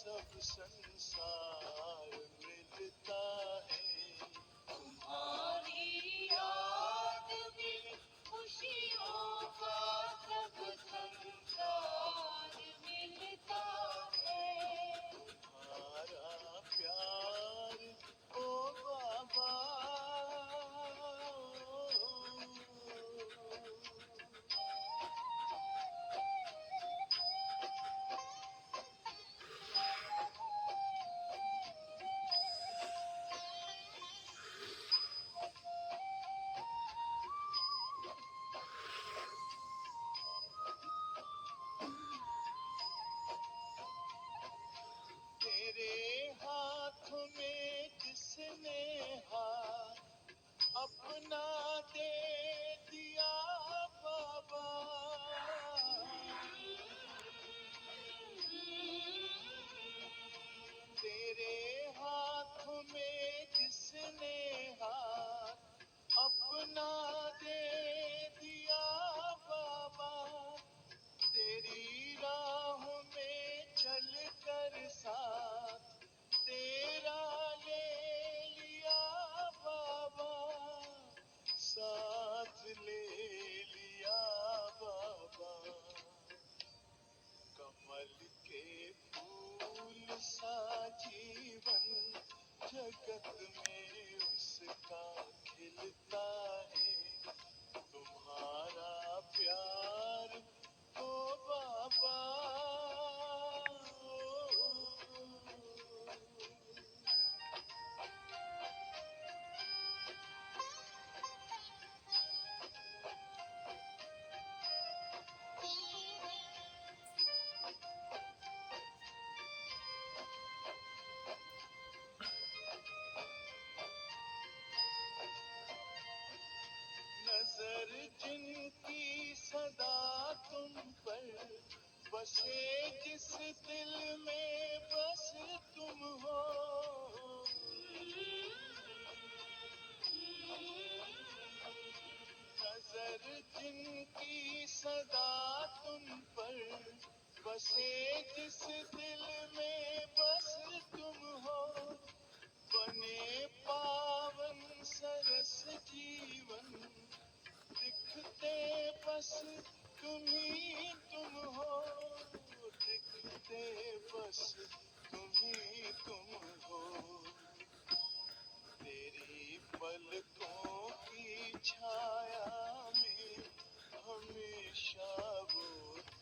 सब संसार मिलता है। तुम्हारी याद में खुशियों का सब संसार मिलता है। तुम्हारा प्यार ओ बाबा, तेरे हाथ में जिसने हाथ अपना दे दिया बाबा, तेरे हाथ में जिसने हाथ अपना दे दिया बाबा, तेरी राह में चल कर साथ तेरा ले लिया बाबा, साथ ले लिया बाबा। कमल के फूल सा जीवन जगत में उसका खिलता है। तुम्हारा प्यार ओ बाबा, नजर जिनकी सदा तुम पर बसे, जिस दिल में बस तुम हो, नजर जिनकी सदा तुम पर बसे, जिस दिल में बस तुम हो, बने पावन सरस जीवन दिखते बस तुम ही तुम हो, दिखते बस तुम ही तुम हो। तेरी पलकों की छाया में हमेशा वो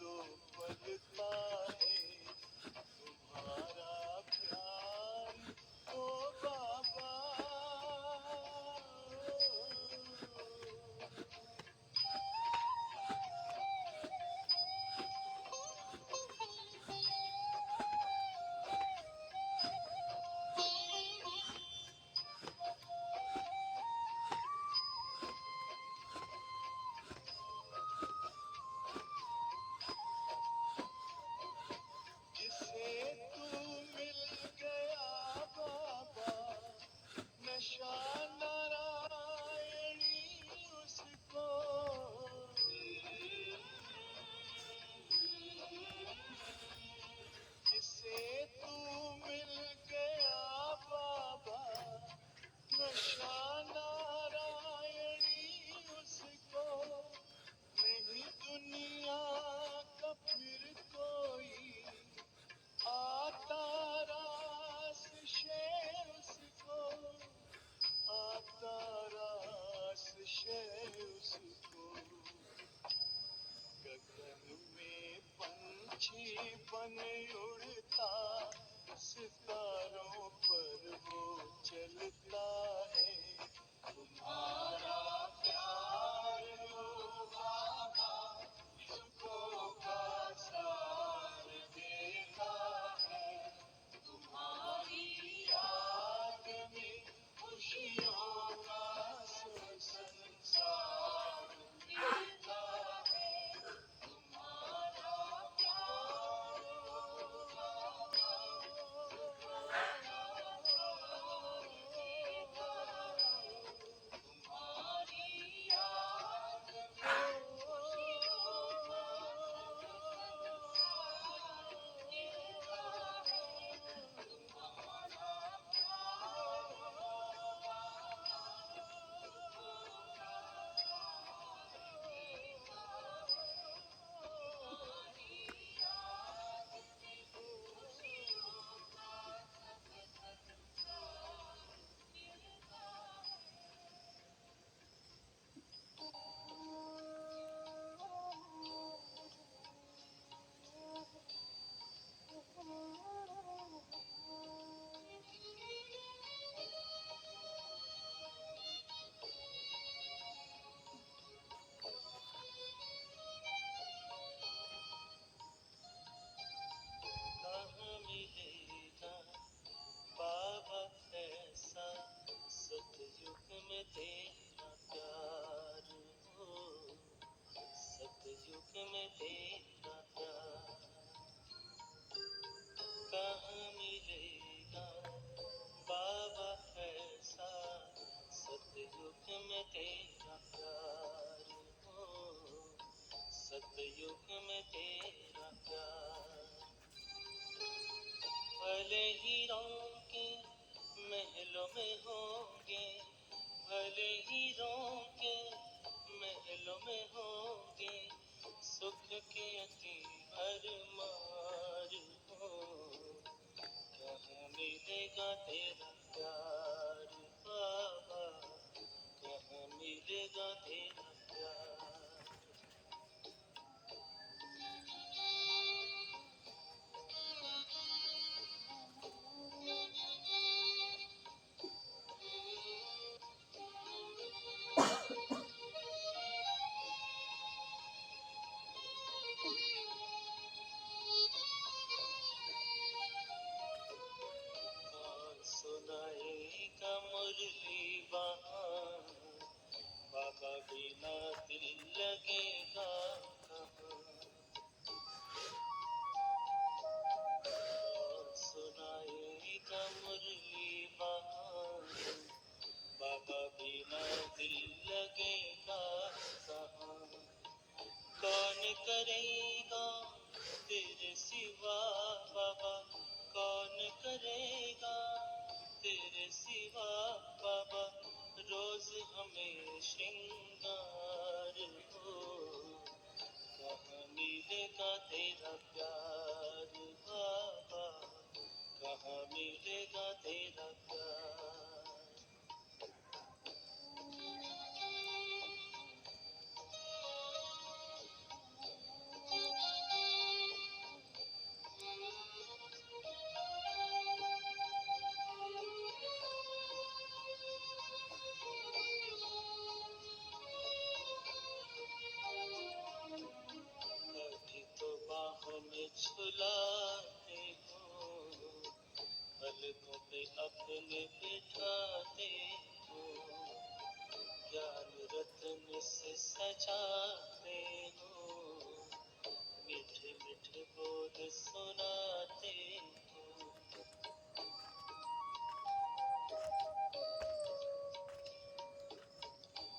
तो पलता है। तुम्हारा प्यार ओ बाबा, जिसे तू मिल गया बाबा, नशा नारायणी उसको, जिसे तू मिल गया बाबा, नशा नारायणी उसको, नहीं दुनिया का फिर कोई आता रास शे उसको, आता रास शे उसको। गगन में पंछी बन उड़ता, सितारों पर वो चलता है। तुम्हारा प्यार हो बाबा, सुखों का सार देता है। तुम्हारी याद में खुशियों का संसार मिलता है। तुम्हारा प्यार हो बाबा, सतयुग में तेरा प्यार कहाँ मिलेगा बाबा ऐसा, सतयुग में तेरा प्यार हो, सतयुग में तेरा प्यार। भले हीरों के महलों में होंगे, भले हीरों के महलों में होंगे, सुख के अति भरमार हो, कहाँ मिलेगा तेरा प्यार बाबा, कहाँ मिलेगा तेरा प्यार। कौन सुनाएगा मुरली वहाँ, बाबा बिना दिल लगेगा कहाँ। कौन सुनाएगा मुरली वहाँ, बाबा बिना दिल लगेगा कहाँ। कौन करेगा तेरे सिवा बाबा, कौन करेगा तेरे सिवा बाबा, रोज हमें श्रृंगार हो, कहाँ मिलेगा तेरा प्यार बाबा, कहाँ मिलेगा तेरा प्यार। कभी तो बाहों में झुलाते हो, पलकों पे अपने बिठाते हो, ज्ञान रत्न से सजाते हो, मीठे मीठे बोल सुनाते हो।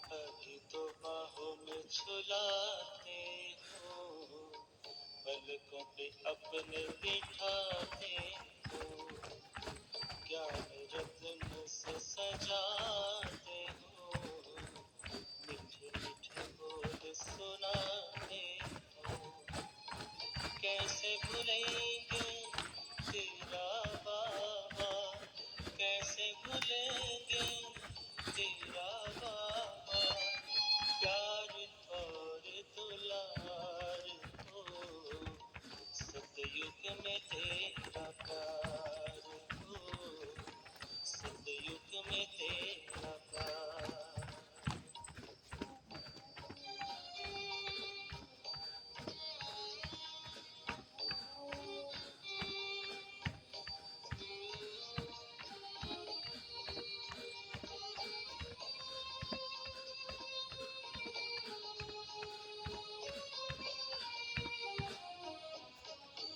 कभी तो बाहों में झुलाते हो, पलकों पे अपने बिठाते हो, ज्ञान रत्न से सजाते हो, मीठे मीठे बोल सुनाते हो। कैसे भूलेंगे तेरा बाबा, कैसे भूलेंगे तेरा बाबा, प्यार और दुलार हो, सतयुग में तेरा प्यार हो, सतयुग में तेरा प्यार।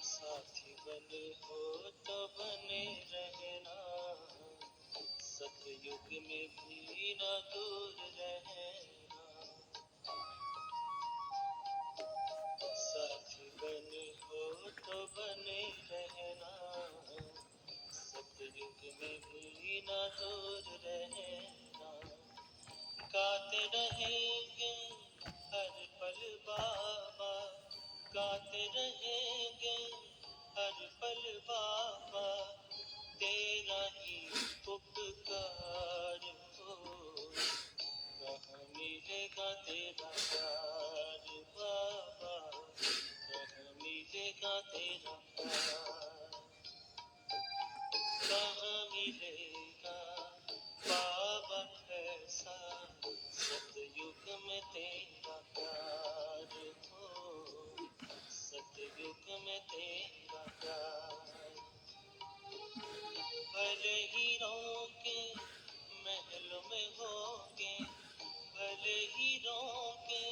साथी बने हो तो बने रहना, सतयुग में भी ना दूर रहना। साथी बने हो तो बने रहना, सतयुग में भी ना दूर रहना। गाते रहेंगे हर पल बाबा, गाते रहेंगे हर पल बाबा, तेरा ही उपकार हो, कहाँ मिलेगा तेरा प्यार बाबा, कहाँ मिलेगा तेरा प्यार। कहाँ मिलेगा बाबा ऐसा, सतयुग में तेरा प्यार हो, सतयुग में तेरा प्यार। भले हीरों के महलों में होंगे, भले हीरों के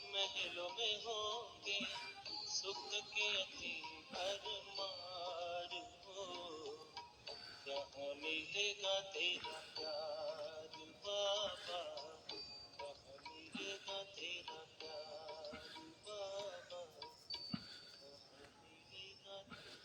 महलों में होंगे सुख के अति भरमार हो, कहाँ मिलेगा तेरा प्यार बाबा, कहाँ मिलेगा तेरा प्यार बाबा, कहाँ मिलेगा तेरा।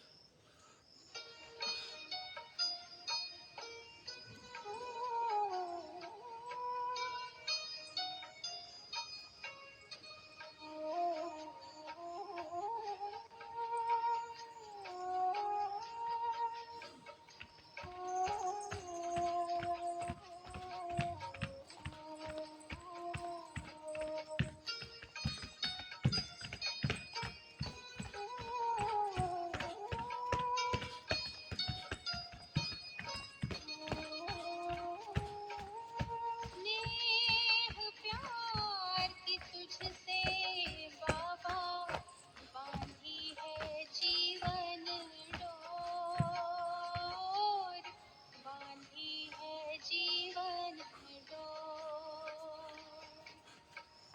स्नेह प्यार की तुझसे बाबा बांधी है जीवन डोर, बांधी है जीवन डोर।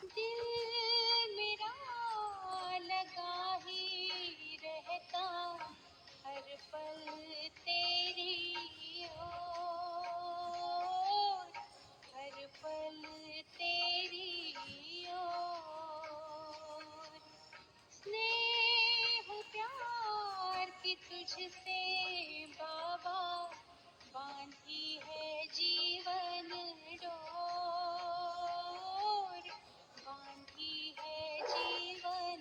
दिल मेरा लगा ही रहता हर पल तेरी ओर, हर पल तेरी ओर। स्नेह प्यार की तुझसे बाबा बांधी है जीवन डोर, बांधी है जीवन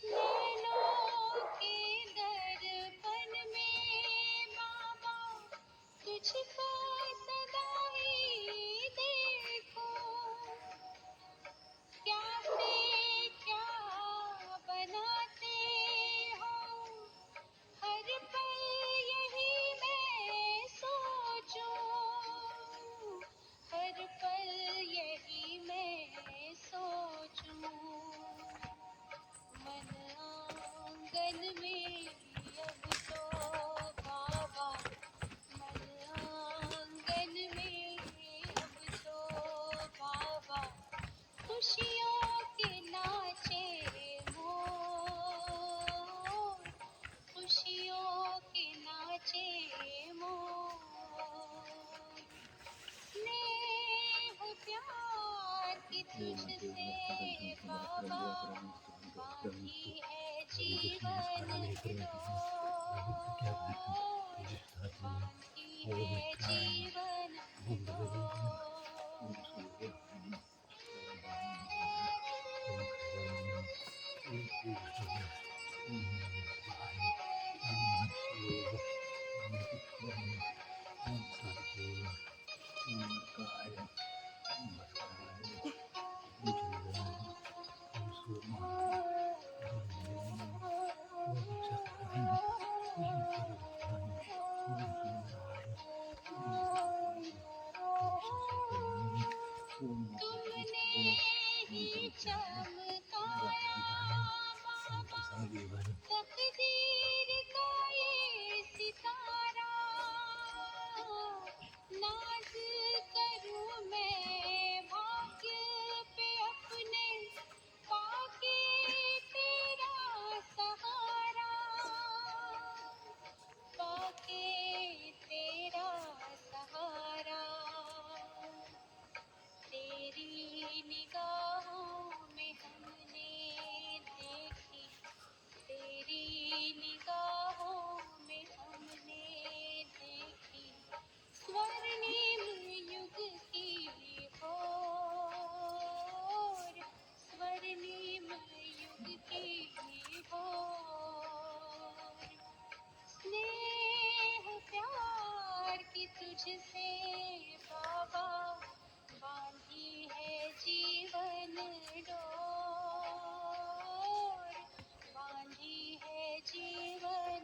नैनों के दर्पण में बाबा तुझको सदा ही देखो, क्या से क्या बनाते हो हर पल यही मैं सोचूं, हर पल यही मैं सोचूं। मन आंगन में अब तो बाबा, मन आंगन में अब तो बाबा खुशियों के नाचे मोर, खुशियों के नाचे मोर। स्नेह प्यार की तुझसे बाबा बांधी है जीवन डोर, बांधी है जीवन डोर। तुमने ही चमकाया बाबा तकदीर का ये सितारा, नाज करूं मैं भाग्य पे अपने पाके तेरा सहारा, पाके तेरा सहारा। तेरी निगाहों में हमने देखी, तेरी निगाहों में हमने देखी स्वर्णिम युग की होर, स्वर्णिम युग की होर। स्नेह प्यार की तुझसे बाबा बांधी है जीवन डोर, बांधी है जीवन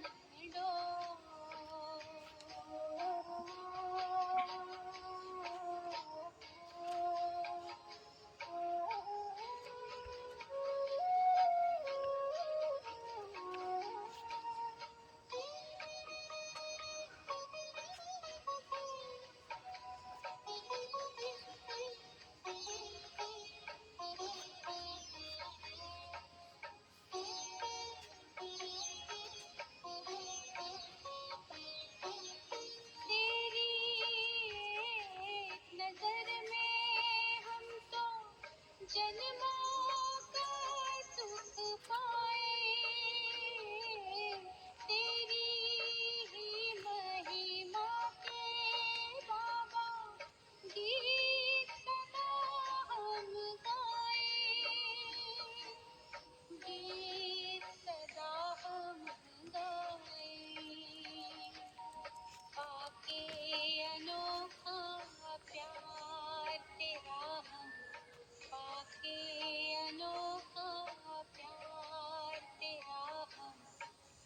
तेरी एक नजर में हम तो जन्मों का सुख पाए, तेरी ही महिमा के बाबा गीत सदा हम गाए, गीत सदा हम गाए। पाके अनोखा प्यार तेरा हम, पाके अनोखा प्यार तेरा हम,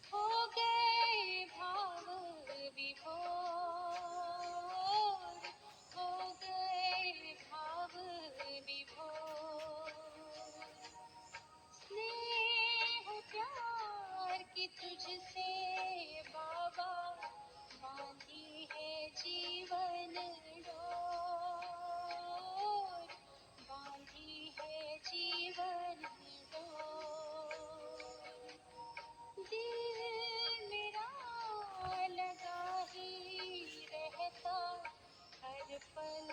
हो गए भाव विभोर, हो गए भाव विभोर। स्नेह प्यार की तुझसे बाबा बांधी है जीवन डोर, बांधी है जीवन डोर। दिल मेरा लगा ही रहता हर पल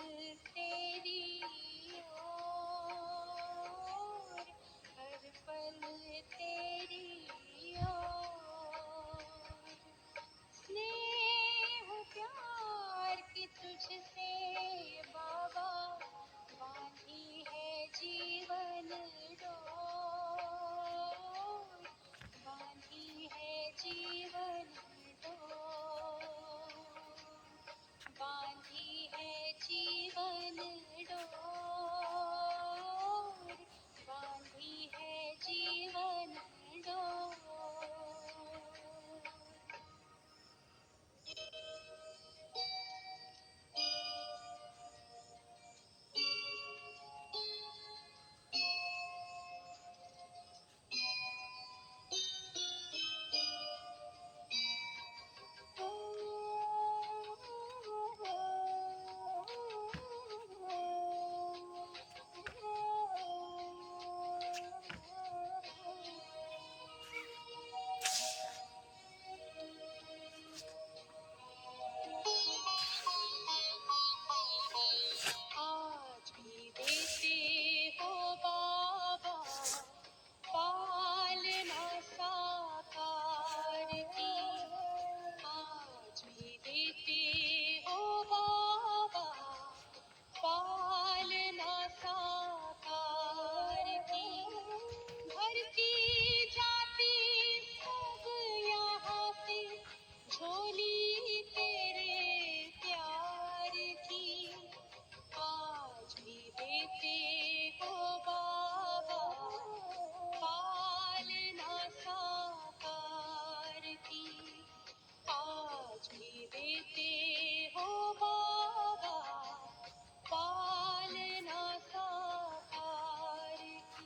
तेरी ओर, हर पल तेरी ओर। स्नेह प्यार की तुझसे बाबा बांधी है जीवन डोर, बांधी है जीवन डोर, बांधी है जीवन डोर, बांधी है जीवन डोर। आज भी देते हो बाबा पालना साकार की, आज भी देते हो बाबा पालना साकार की। भरती जाती सब यहाँ से झोली तेरे प्यार की, आज भी देते हो बाबा पालना साकार की, आज भी देते हो बाबा पालना साकार की।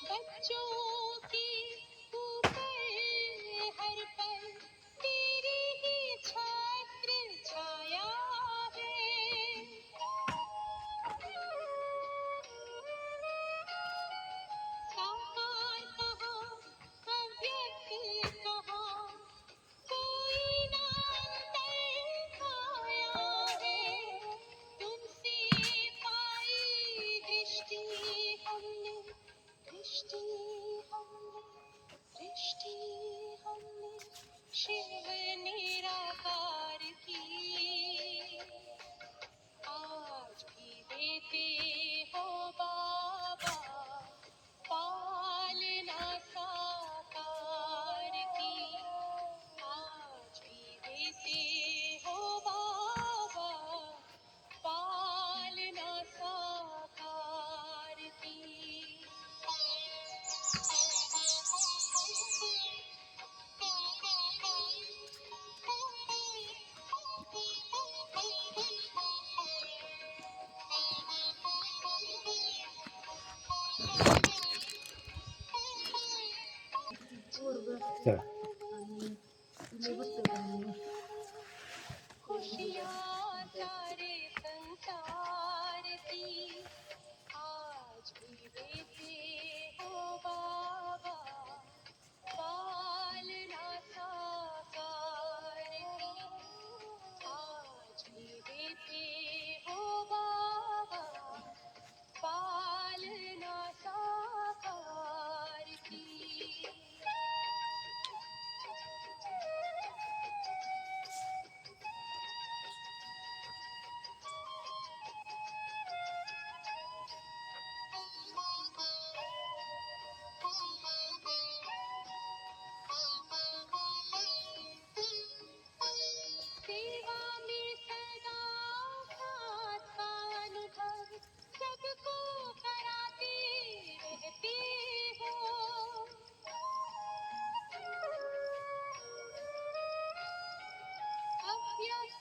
बच्चों की ऊपर हर पल तेरी ही छत्र छाया है, साकार कहाँ अव्यक्त कहाँ कोई ना अंतर आया है। तुमसे पाई दृष्टि हमने, दृष्टि हमने, दृष्टि हमने शिव निराकार की,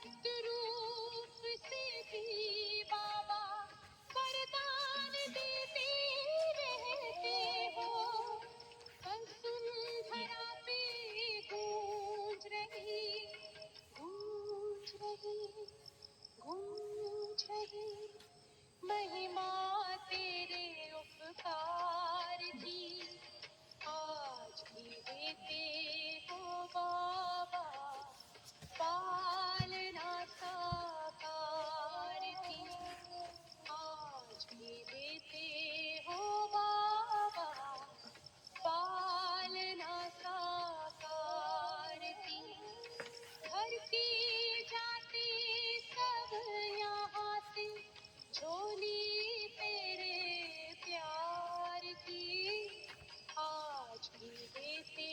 रूप से भी बाबा वरदान देते रहते हो। वसुंधरा पे गूंज रही, गूंज रही, गूंज रही महिमा तेरे उपकार की। आज भी देते हो बाबा पालना साकार की। आज भी देते हो बाबा पालना साकार की। धरती जाते सब यहाँ से झोली तेरे प्यार की। आज भी देते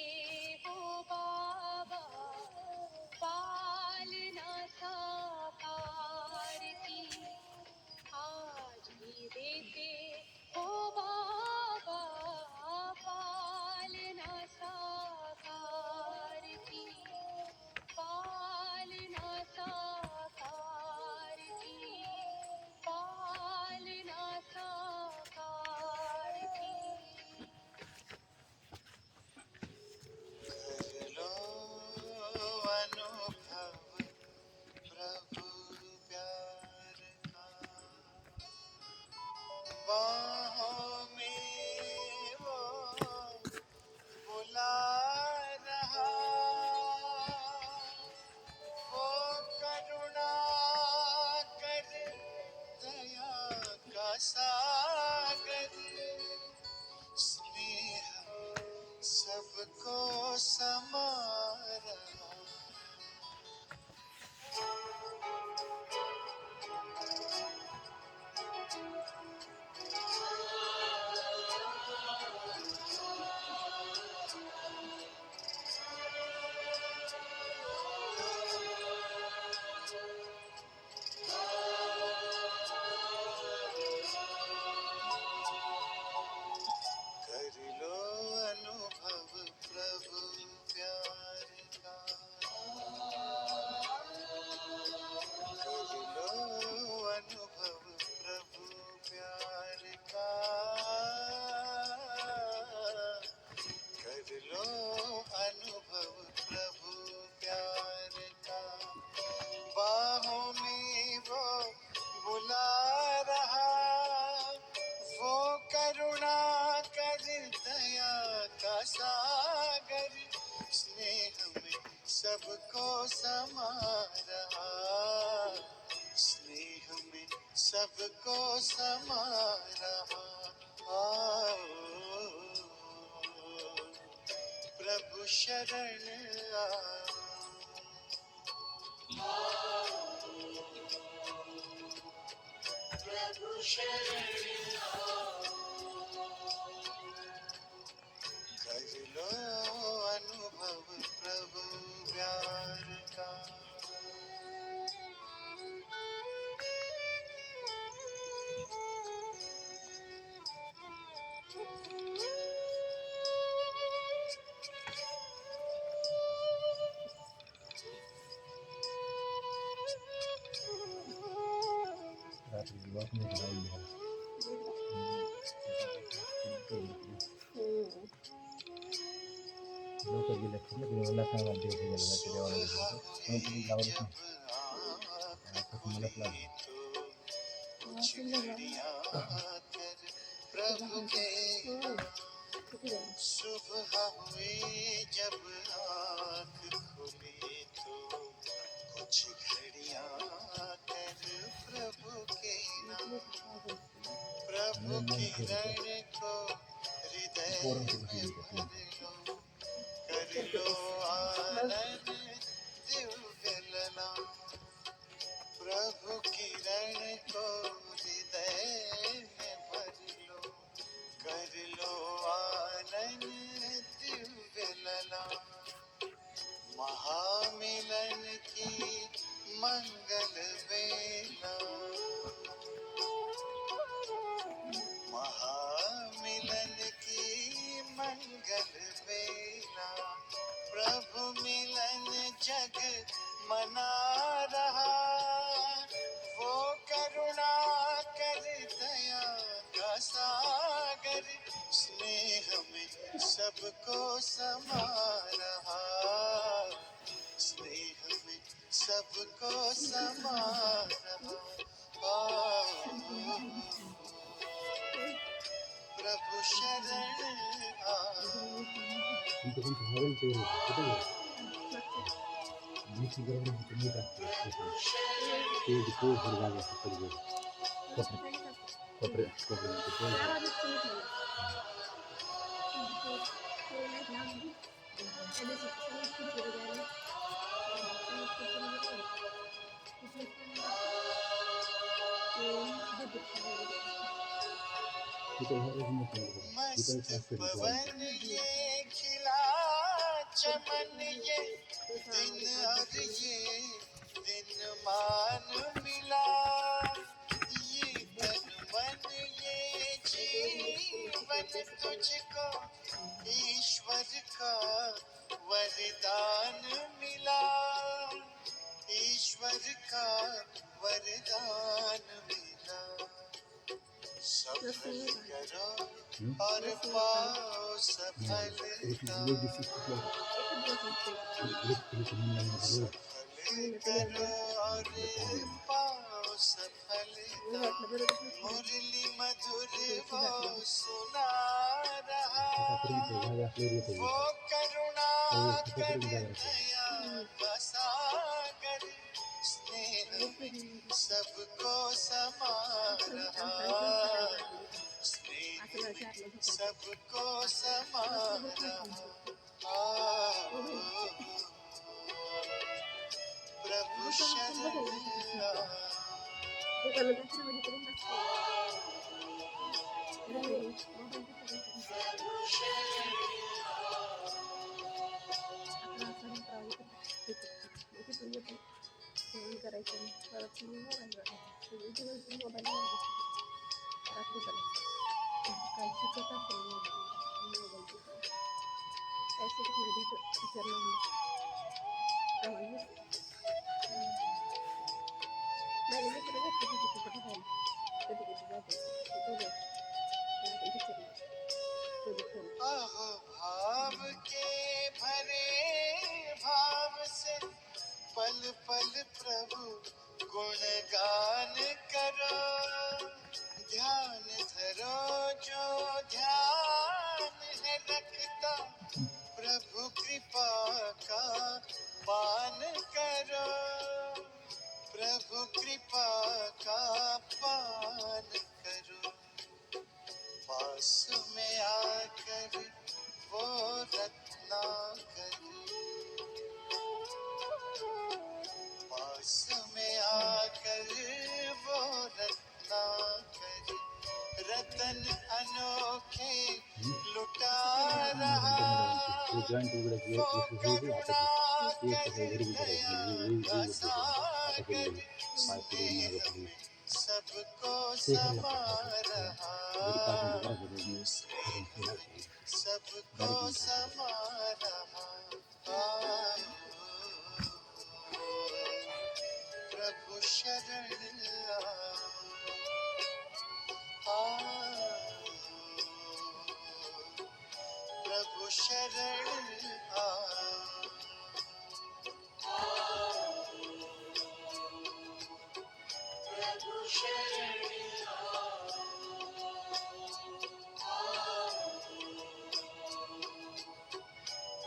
हो बाबा पालना साकार की। आज भी देते हो बाबा पालना साकार की। पालना साकार की। पालना साकार की। कर लो अनुभव प्रभु प्यार का, बाहों में वो बुला रहा, वो करुणा कर दया का सागर, स्नेह सबको समा रहा। कर लो अनुभव प्रभु प्यार का, कर लो अनुभव प्रभु प्यार का, कर लो अनुभव प्रभु प्यार का। बाहों में वो बुला रहा, वो करुणा कर दया का सागर, स्नेह में सबको समा रहा, स्नेह में सबको समा रहा। आओ प्रभु शरण आओ, प्रभु शरण कर लो अनुभव प्रभु प्यार का। कुछ घड़ियां कर प्रभु के सुबह हुई जब आँख खुली तो, कुछ घड़ियां कर प्रभु के नाम, प्रभु किरण को हृदय में भर लो, कर लो आनंद दिव्य लला, प्रभु किरण को हृदय में भर लो, कर लो आनंद दिव्य लला। महामिलन की मंगल बेला, महामिलन की मंगल बेला, प्रभु मिलन जग मना रहा, वो करुणा कर दया का सागर, स्नेह में सबको समा रहा, स्नेह में सबको समा रहा। प्रभु शरण Untuk kemarin tuh, kita ya, ini segera bertemu dah. Itu berbagai seperti koper itu. Kita harus मस्त पवन ये खिला चमन, ये दिन और ये दिन मान मिला, ये तन मन ये जीवन तुझको ईश्वर का वरदान मिला, ईश्वर का वरदान मिला। सफल करो और पाओ सफलता, सफल करो और पाओ सफलता, मुरली मधुर वो सुना रहा, वो करुणा कर दया का सागर, स्नेह में सबको समा रहा, स्नेह में सबको समा रहा। प्रभु शरण अहो भाव के भरे भाव से पल पल प्रभु गुणगान करो, ध्यान धरो जो ध्यान है रखता, प्रभु कृपा का पान करो, प्रभु कृपा का पान करो। पास में आकर वो रत्नाकर, पास में आकर वो रत्नाकर, रतन अनोखे लुटा रहा, वो करुणा कर दया का सागर, स्नेह में सबको समा रहा, स्नेह में सबको समा रहा। प्रभु शरण प्रभु शरण प्रभु शरण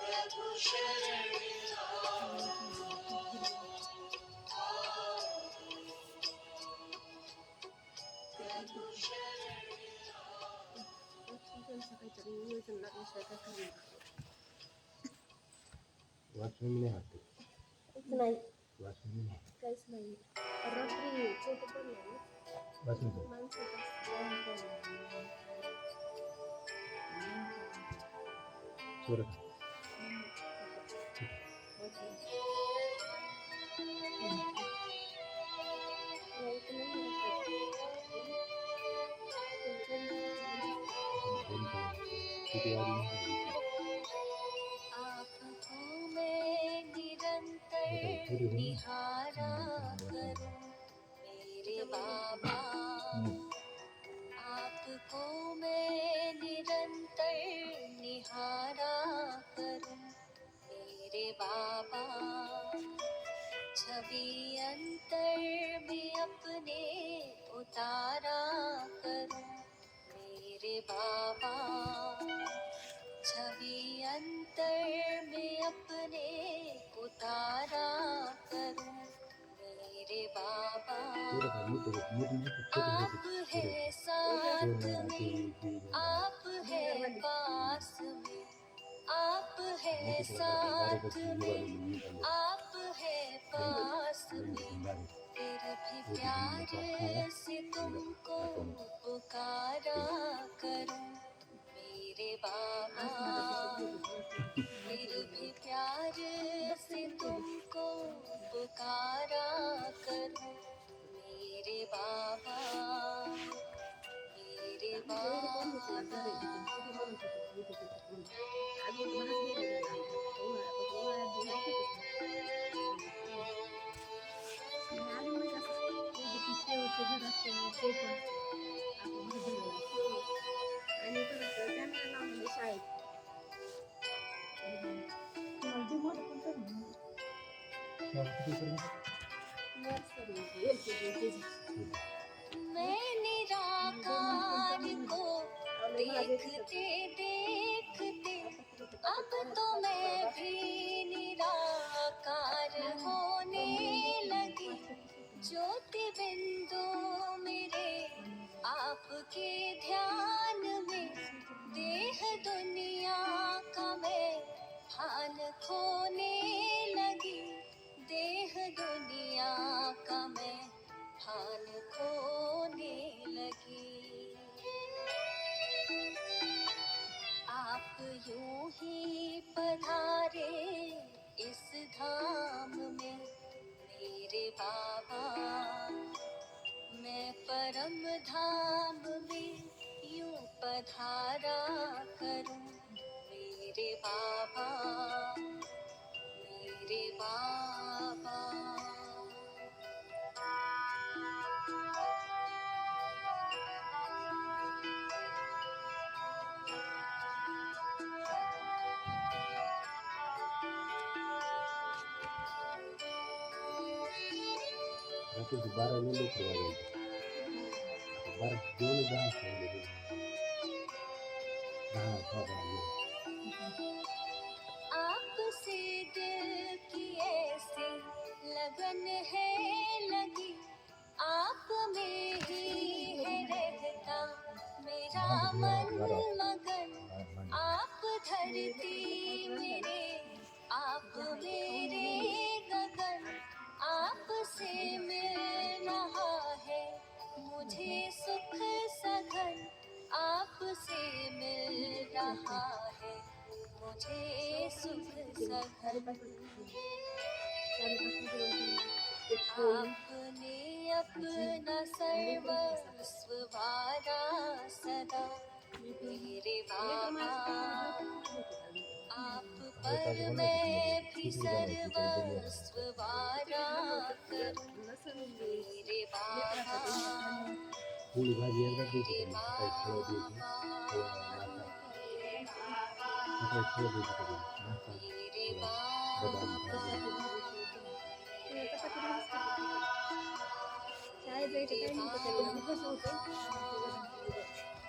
प्रभु शरण वाचन नाही वाटत, नाही वाचन नाही काहीच नाही. रात्री फोटो पण नाही वाचन सोडा किती वाजले आँखों में निरंतर निहारा करूं मेरे बाबा, आपको मैं निरंतर निहारा करूं मेरे बाबा। छवि अंतर में अपने उतारा करूं मेरे बाबा। छवि अंतर में अपने उतारा करूं मेरे बाबा। आप है साथ में, आप है पास में, आप है साथ में, आप है पास में, फिर भी प्यार से तुमको पुकारा करूं मेरे बाबा। फिर भी प्यार से तुमको पुकारा करूं मेरे बाबा, मेरे बाबा। आणि परत त्यांना लावलं शाळेत. मैं निराकार को देखते देखते अब तो मैं भी निराकार होने लगी। ज्योति बिंदु मेरे आपके ध्यान में, देह दुनिया का मैं भान खोने लगी। देह दुनिया का मैं भान खोने लगी। आप यूं ही पधारे इस धाम में मेरे बाबा। मैं परम धाम में यूं पधारा करूं मेरे बाबा, मेरे बाबा। रात्री 12 ले करवा 12 दोन 10 ठेवले 10 आपसे दिल की ऐसी लगन है लगी, आप में ही है रहता मेरा मन मगन। आप धरती मेरे, आप मेरे गगन। आपसे मिल रहा है मुझे सुख सघन। आपसे मिल रहा है मुझे सुख सघन। आपने अपना सर्वस्व वारा सदा मेरे बाबा। आप पर मैं भी सर्वस्व वारा करूं मेरे बाबा, पूरी भाजी एकदा द्यायची मेरे सकाळी बाबा, द्यायची मेरे बदाम शाळेत जायचं टायमिंग तर त्याला घरी कसं होतं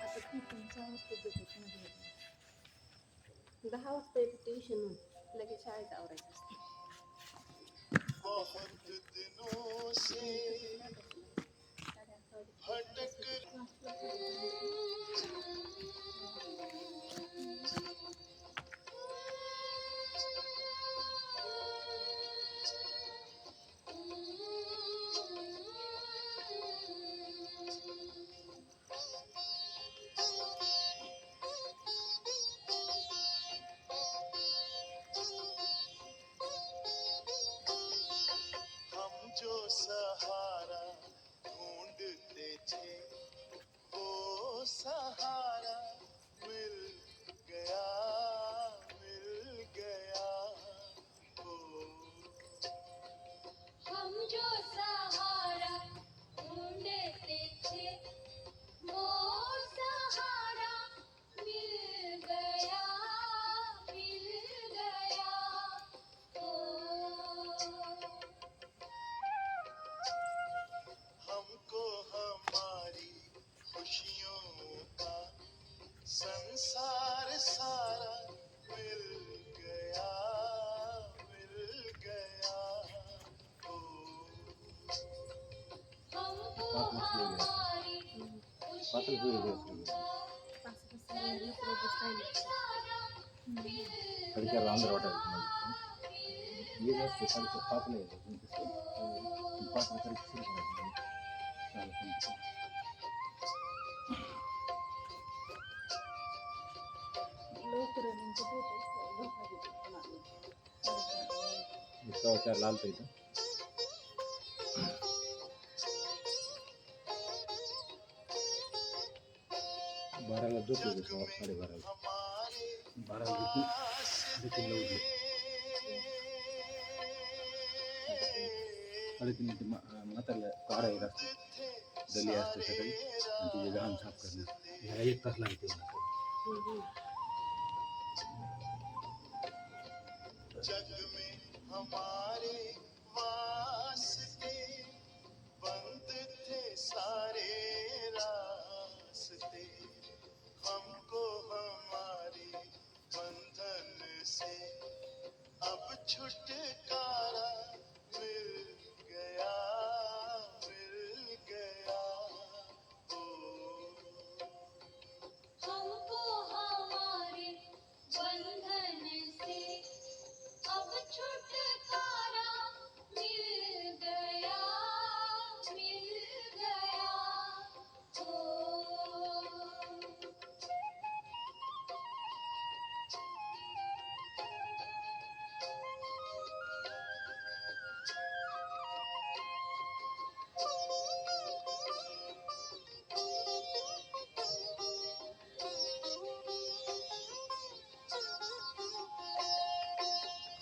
आता ती पण 4 वाजता देतात. 10 वाजता येते ट्युशन, लगेच शाळेत आवरायचं असतं. बहुत दिनों से भटक पातळ वेगळी असते खडक्याला अंदर वाटायचं ये नसते खडक्या पातळ आहे पातळ खडकी सुरू करायची लवकर म्हणजे सव्वा चार लालतं इथं बाराला झोपलो होतो साडेबाराला बाराला झोपून साडेतीनला उठलो साडेतीन ते म्हातारला काढा एक असते दली असते सकाळी आणि तिचे घाम साफ करणं ह्याला 1 तास लागते जग में हमारे वास्ते बंद थे सारे रास्ते हमको हमारे बंधन से अब छुटकारा मिल गया ओ हमको हमारे बंधन से अब छुटकारा मिल गया ओ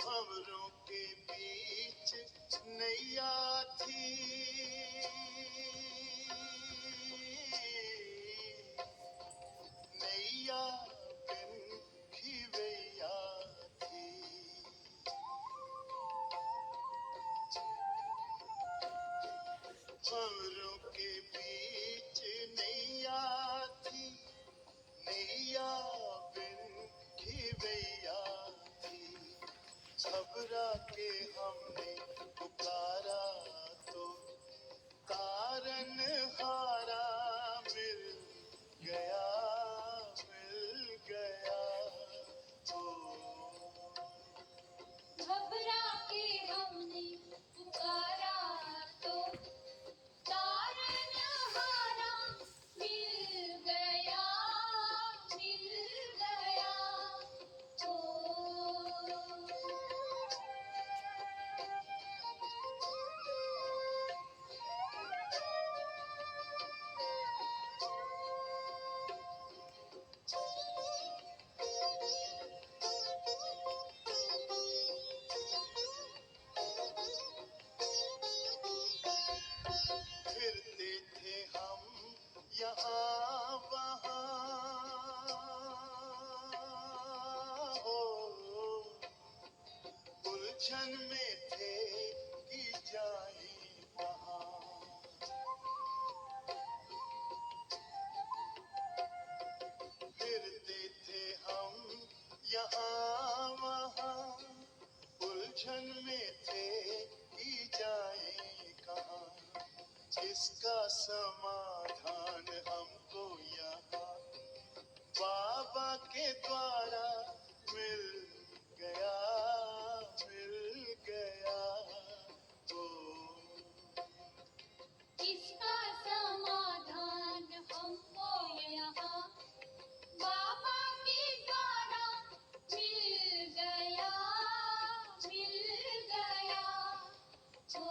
खबरों के बीच नैया थी नैया बिन खिवैया थी खबरों के बीच नैया थी नैया बिन खिवैया थी घबरा के हमने पुकारा तो तारन हारा मिल गया ओ घबरा के हमने पुकारा तो तारनहारा मिल गया ओ फिरते थे हम यहाँ वहाँ हो उलझन में थे कि जाए कहाँ फिरते थे हम यहाँ वहाँ उलझन में थे कि जाए कहाँ इसका समाधान हमको यहाँ बाबा के द्वारा मिल गया ओ इसका समाधान हमको यहाँ बाबा के द्वारा मिल गया ओ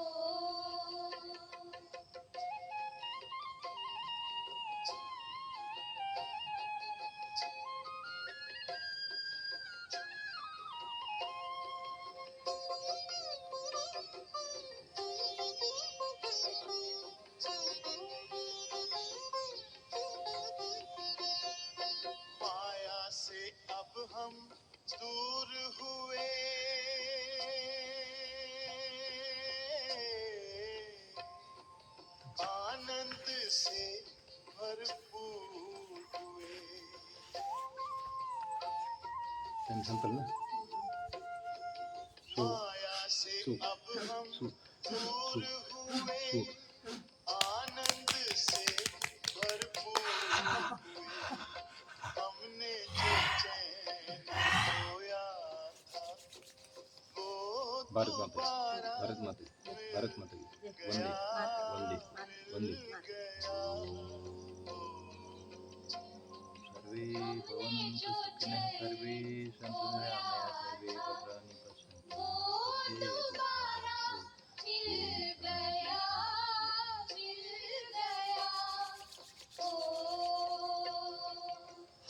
माया से अब हम दूर हुए आनंद से भरपूर हुए त्यांनी संपल ना माया से अब हम दूर हुए आनंद से भारत माता भारत माता भारत माता की वंदे वंदे वंदे सर्वे भवन्तु सुखिनः सर्वे सन्तु निरामयाः सर्वे भद्राणि पश्यन्तु वो दोबारा मिल गया ओ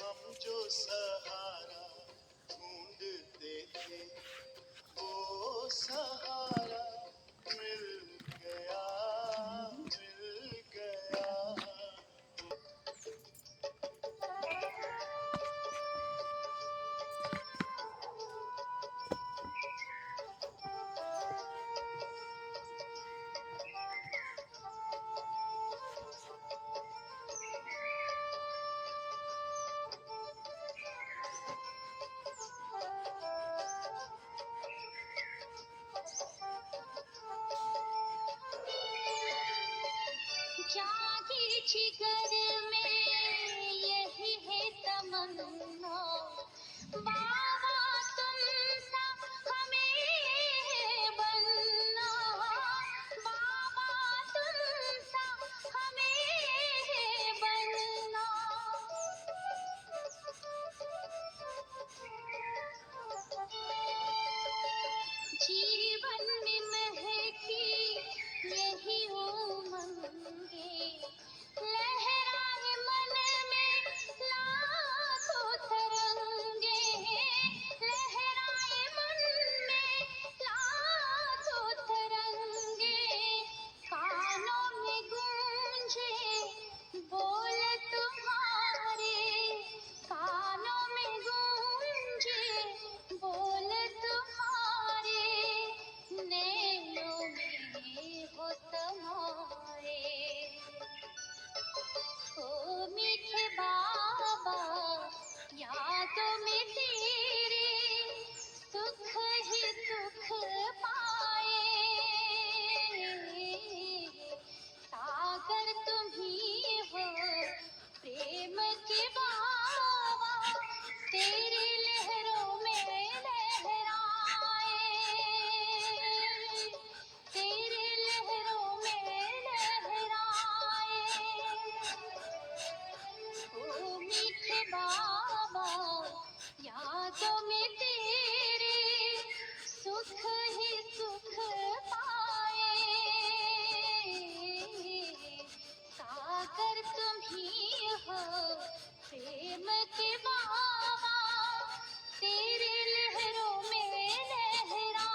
हम जो सहारा ढूंढते थे वो सहारा मिल गया मिल गया। जागी जिगर में यही है तमन्ना बाबा तुम सा हमें बनना बाबा तुम सा हमें बनना जीवन में महकी यही उमंगे लहराए मन में लाखों तरंगे लहराए मन में लाखों तरंगे कानों में गूंजे बोल तुम्हारे कानों में गूंजे बोल तुम्हारे नैनों में हो तुम्हारे ओ मीठे बाबा यादों में तेरे सुख ही सुख पाए सागर तुम ही हो प्रेम के बाबा तेरी लहरों में लहराए तेरी लहरों में लहराए ओ मीठे बाबा यादों में तेरे सुख ही सुख पाए सागर तुम ही हो प्रेम के बाबा तेरे लहरों में लहराए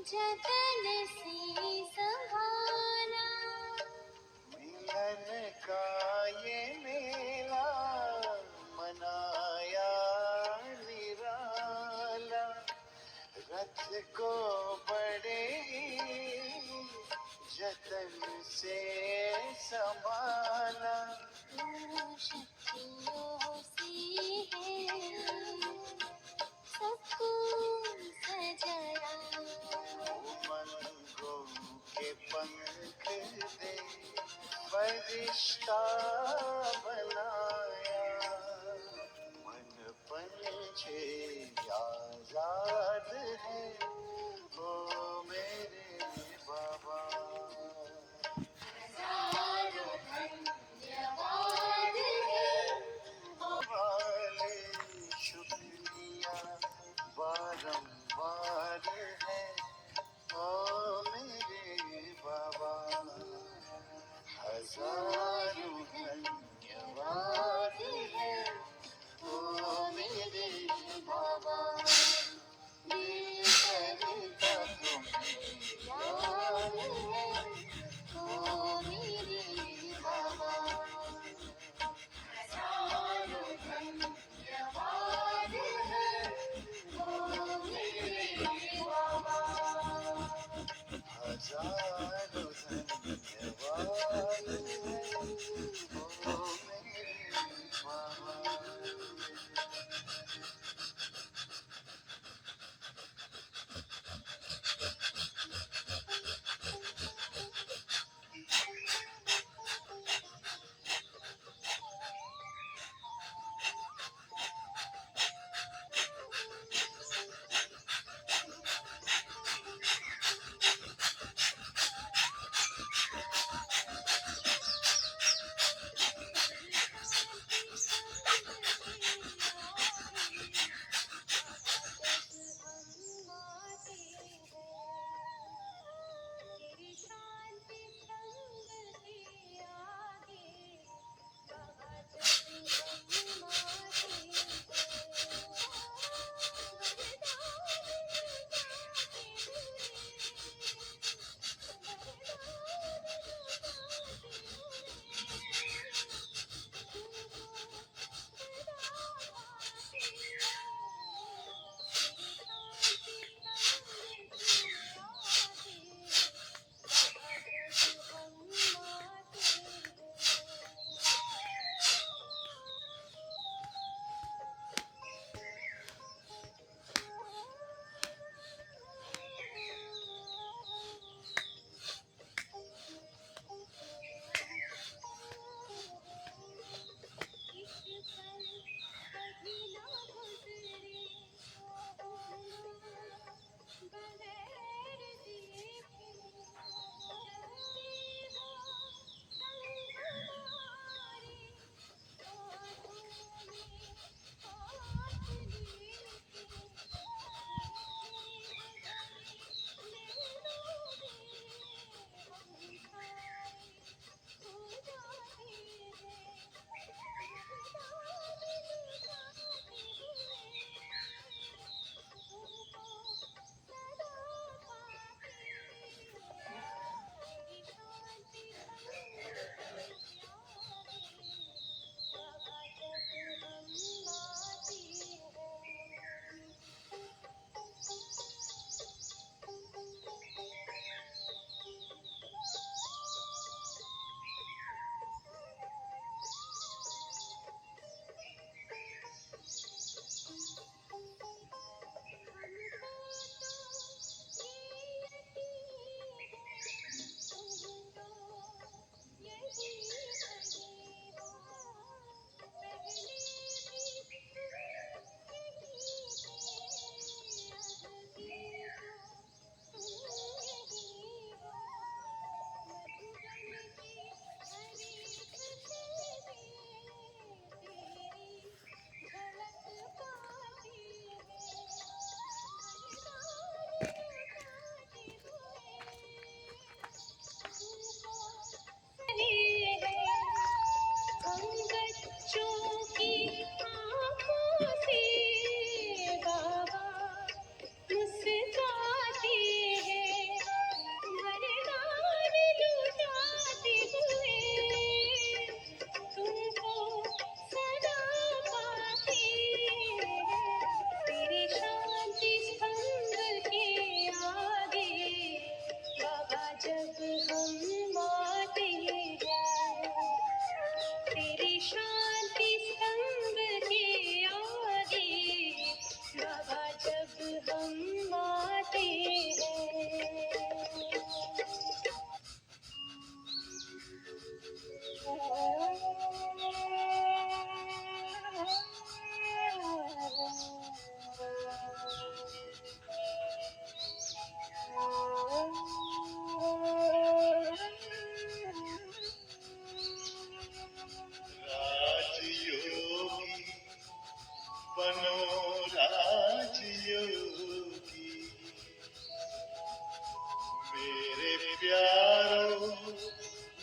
जतन से संभाला। मिलन का ये मेला मनाया निराला, रथ को बड़े जतन से संभाला। शक्तियों से है सबको सजाया। उमंगों के पंख दे फरिश्ता बनाया, मन पंछी आजाद है ओ मेरे बाबा। हजारों धन्यवाद है वाले शुक्रिया बारंबार है ओ मेरे बाबा। हजारों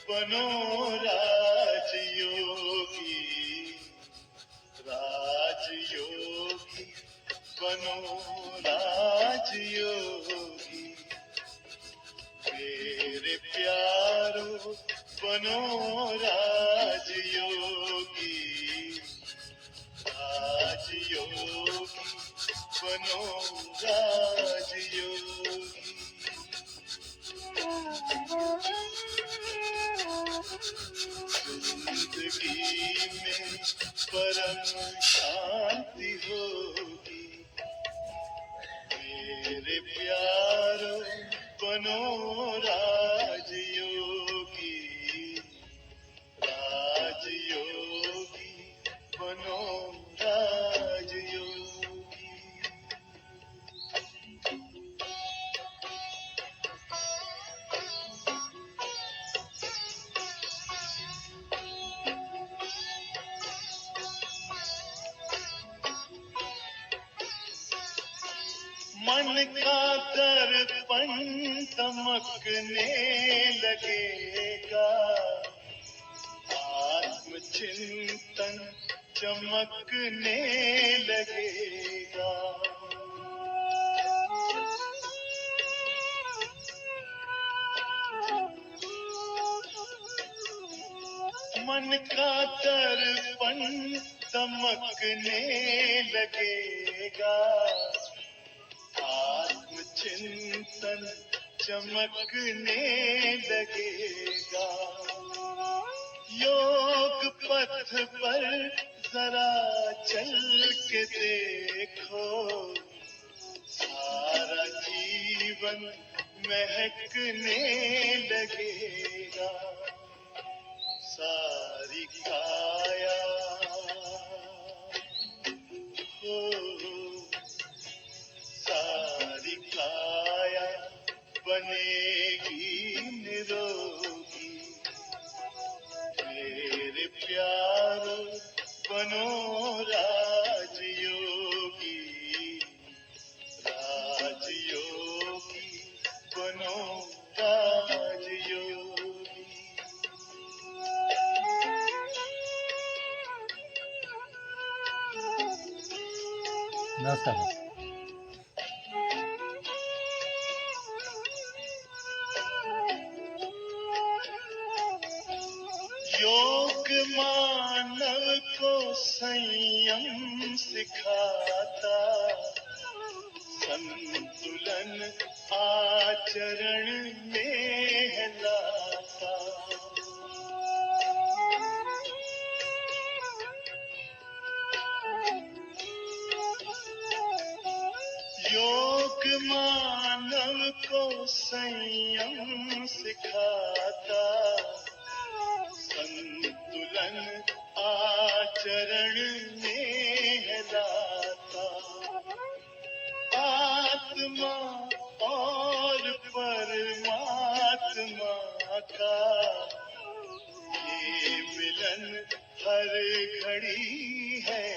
बनो राजयोगी, राजयोगी बनो राजयोगी, मेरे प्यारो बनो राजयोगी, राजयोगी बनो राजयोगी। जिंदगी में परम शांति होगी, मेरे प्यारो बनो राजयोगी, राजयोगी बनो राजयोगी। मन का दर्पण चमकने लगेगा, आत्मचिंतन चमकने लगेगा। मन का दर्पण चमकने लगेगा, आत्मचिंतन चमकने लगेगा। योग पथ पर जरा चल के देखो, सारा जीवन महकने लगेगा। सारी काया हो, सारी काया बनेगी निरोगी, मेरे प्यारो बनो राजयोगी, राजयोगी बनो राजयोगी। नमस्कार। योग मानव को संयम सिखाता, संतुलन आचरण में लाता। योग मानव को संयम सिखाता, संतुलन आचरण में लाता। आत्मा और परमात्मा का ये मिलन हर घड़ी है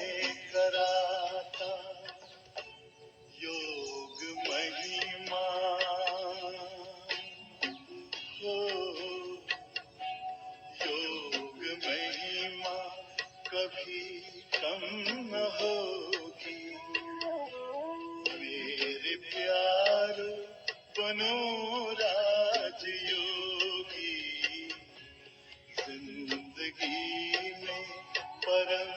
कराता। योग महिमा हो, योग महिमा कभी कम न होगी, मेरे प्यारो बनो राजयोगी, जिंदगी में परम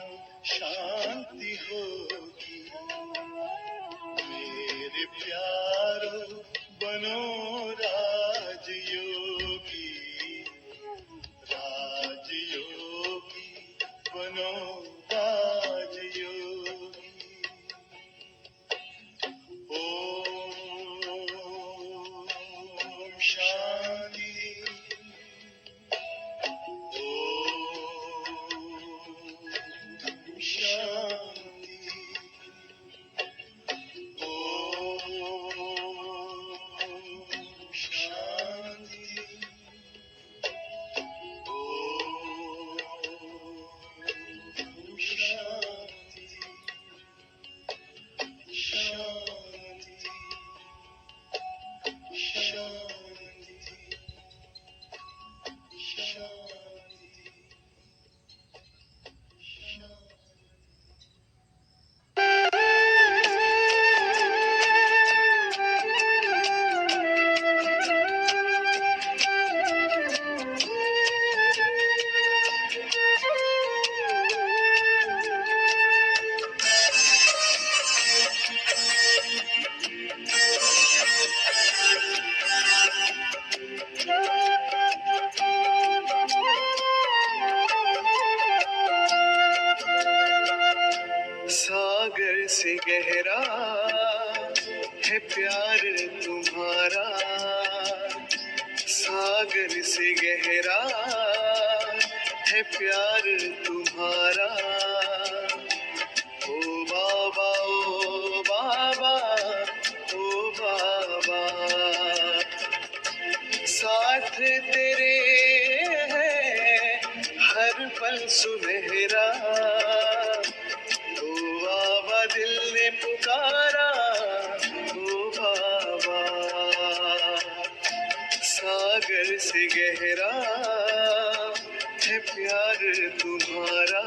से गहरा है प्यार तुम्हारा, सागर से गहरा है प्यार तुम्हारा। ओ बाबा ओ बाबा ओ बाबा, साथ तेरे है हर पल सुनहरा। ओ बाबा दिल ने पुकारा, ओ बाबा सागर से गहरा है प्यार तुम्हारा।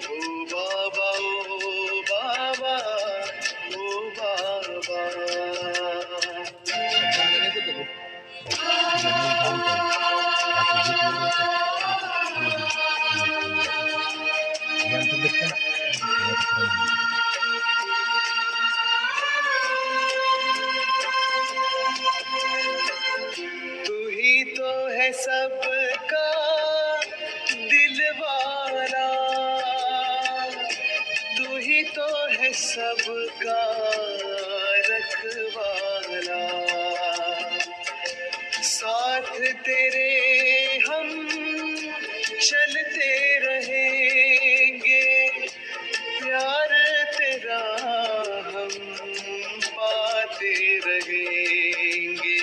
ओ बाबा ओ बाबा ओ बाबा। तू ही तो है सबका दिलवाला, तू ही तो है सबका रखवाला। साथ तेरे हम चलते रहेंगे, प्यार तेरा हम पाते रहेंगे।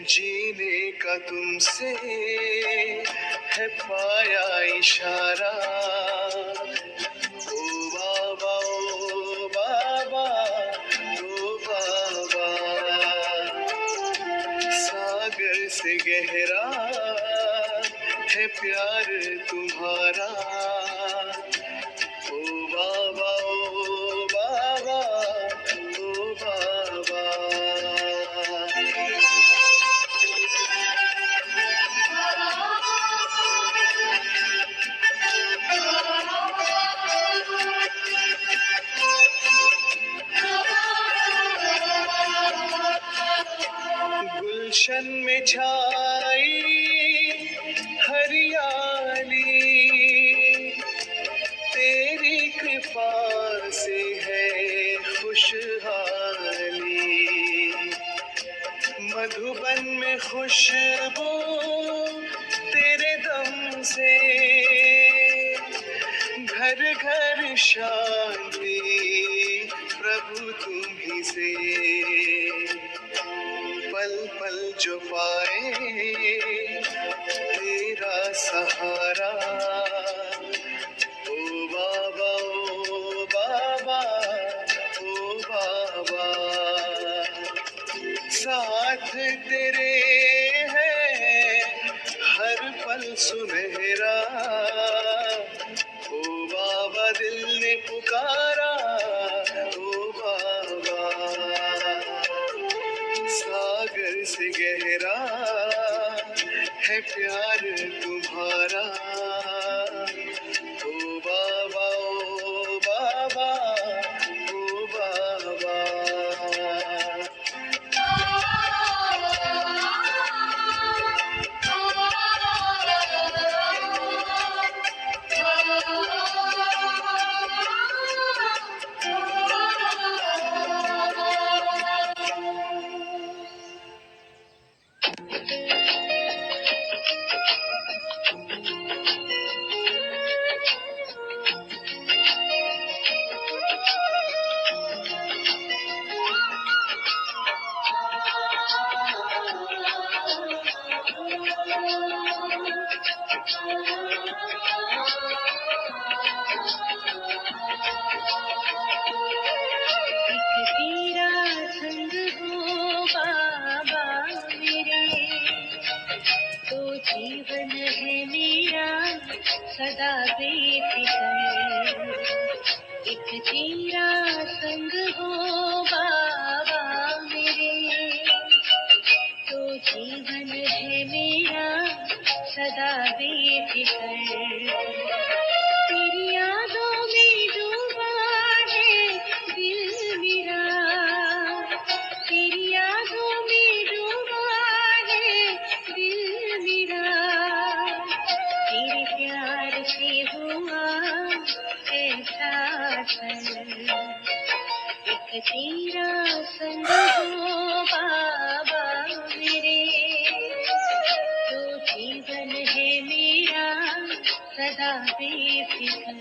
जीने का तुमसे है पाया इशारा। ओ बाबा ओ बाबा ओ बाबा, सागर से गहरा है प्यार तुम्हारा। ओ बाबा ओ बाबा ओ बाबा। गुलशन में छाई हरियाली, तेरी कृपा से है खुशहाली। मधुबन में खुशबू तेरे दम से, घर घर शांति प्रभु तुम ही से। पल पल जो पाए तेरा सहारा। ओ बाबा ओ बाबा ओ बाबा, साथ तेरे है हर पल सुनहरा। ओ बाबा दिल ने पुकारा, ओ बाबा सागर से गहरा है प्यार तुम्हारा। ओ बाबा ओ बाबा ओ बाबा। जीवन है मेरा सदा बेफिक्र, एक तेरा संग हो बाबा मेरे। तो जीवन है मेरा सदा बेफिक्र, तेरी यादों में डूबा है दिल मेरा। तेरी यादों में डूबा है दिल मेरा, तेरे प्यार से हो तेरा संग हो बाबा मेरे, तो जीवन है मेरा सदा बेफिक्र।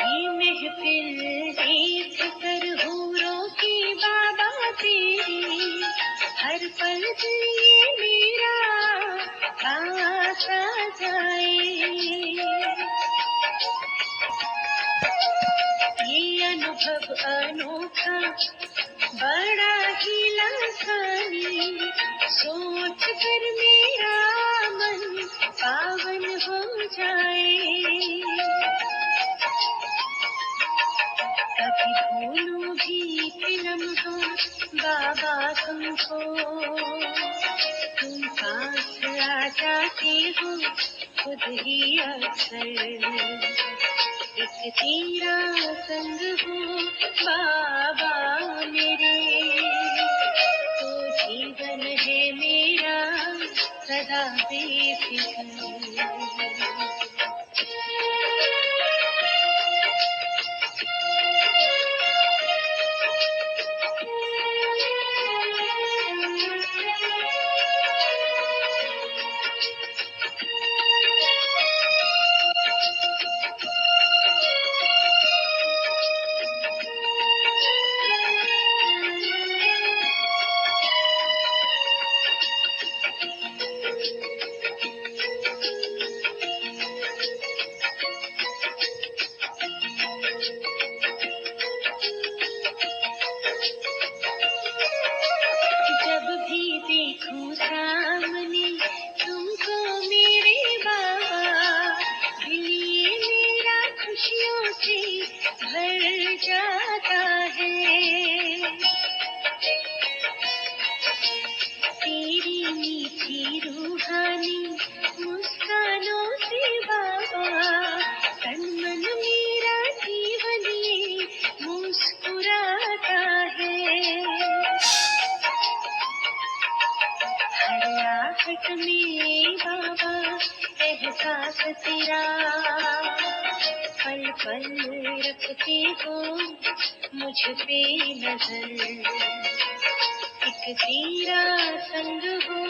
ये महफिल देख कर हूरों की बाबा तेरी, हर पल ये मेरा आता जाए। ये अनुभव अनोखा बड़ा ही लासानी, सोच कर मेरा मन पावन हो जाए। कभी भूलूं भी फिल्म हो बाबा तुमको, तुम पास आ जाते हो खुद ही अक्सर। एक तेरा संग हो बाबा मेरे, तो जीवन है मेरा सदा बेफिक्र। जब भी देखूं सामने तुमको मेरे बाबा, दिल ये मेरा खुशियों से भर जाता है। तेरी मीठी रूहानी मुस्कानों से बाबा, तन मन मेरा जीवन ये मुस्कुराता है। हर आहट में बाबा एहसास तेरा, पल पल रखते हो मुझ पे नजर। एक तेरा संग हो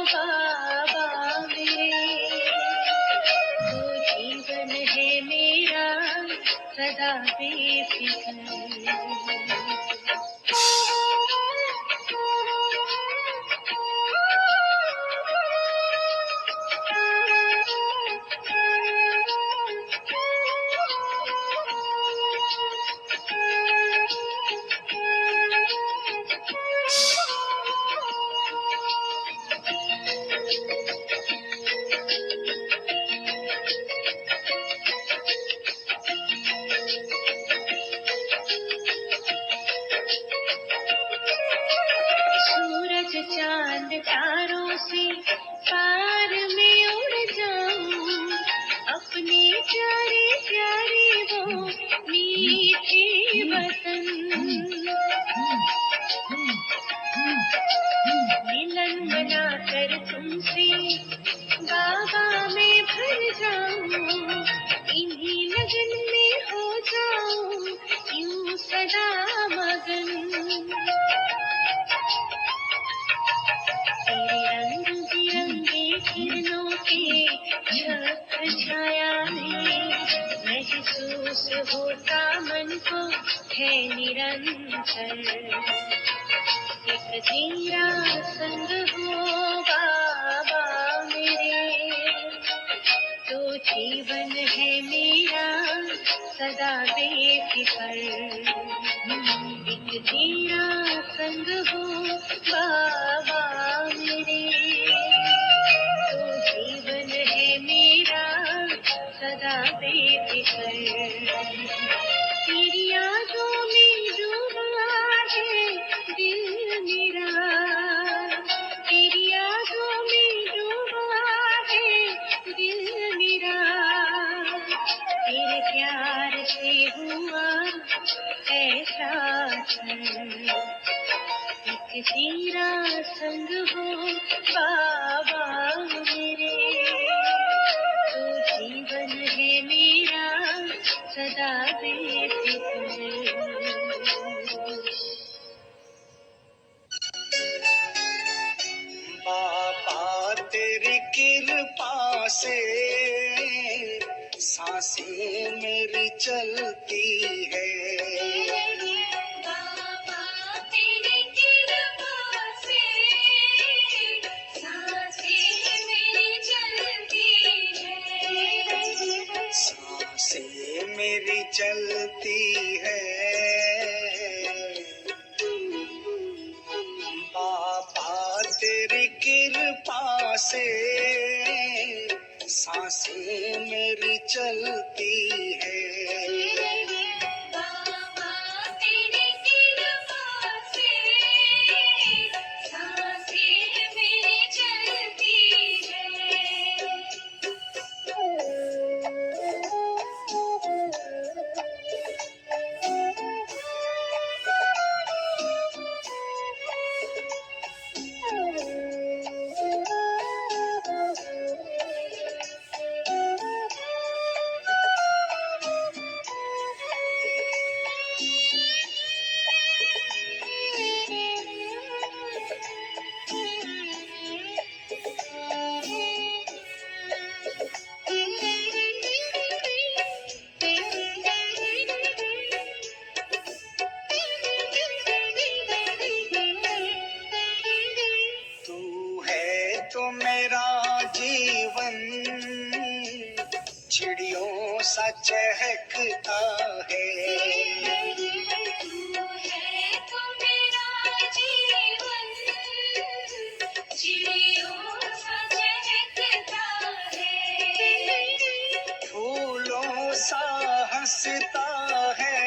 बाबा मेरे, तो जीवन है मेरा सदा बेफिक्र। सूरज चांद तारों से पार में उड़ जाऊं, अपने प्यारे प्यारे वो मीठे वतन। मिलन मनाकर तुमसे बाबा मैं भर जाऊं, इन्हीं लगन में हो जाऊं यूं सदा मगन। तेरे रंग बिरंगे किरणों के छत्र छाया में महसूस होता मन को है निरंतर। एक तेरा संग हो बाबा मेरे, तो जीवन है मेरा सदा बेफिक्र। एक तेरा संग हो बाबा मेरे, तो जीवन है मेरा सदा बेफिक्र। तेरा संग हो बाबा मेरे, तू जीवन है मेरा सदा बेफिक्र। बाबा तेरी कृपा से सांसें मेरी चलती है। बाबा तेरी कृपा से सांसें मेरी चलती है। सांसें मेरी चलती है। बाबा तेरी कृपा से सांसें मेरी चलती है। बाबा तेरी कृपा से सांसें मेरी चलती तू है तो मेरा जीवन चिड़ियों सा चहकता है। तू है तो मेरा जीवन चिड़ियों सा चहकता है। फूलों सा हंसता है,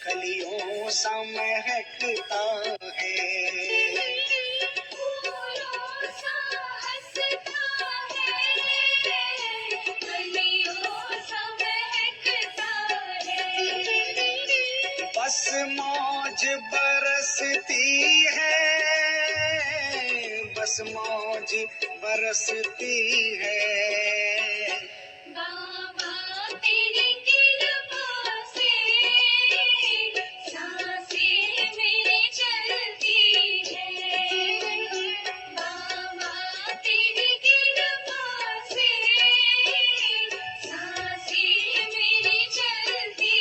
कलियों सा महकता है। फूलों सा हंसता है, कलियों सा महकता है। बस मौज बरसती है, बस मौज बरसती है। बाबा तेरी कृपा से सांसें मेरी चलती है। बाबा तेरी कृपा से सांसें मेरी चलती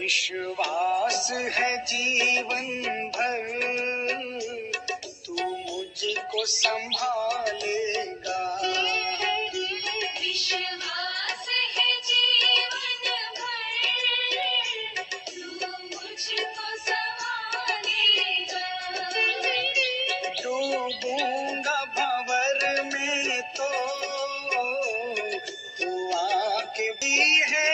विश्वास है जीवन भर तू मुझको संभालेगा। विश्वास है जीवन भर तू मुझको संभालेगा। डूबूंगा भंवर में तो तू आके भी है,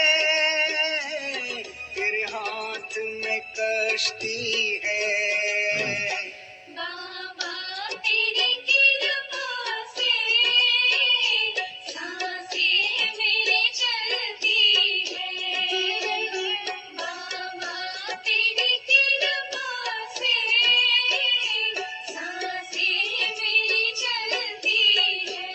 तेरे हाथ में कश्ती है। बाबा तेरी कृपा से सांसें मेरी चलती है। बाबा तेरी कृपा से सांसें मेरी चलती है।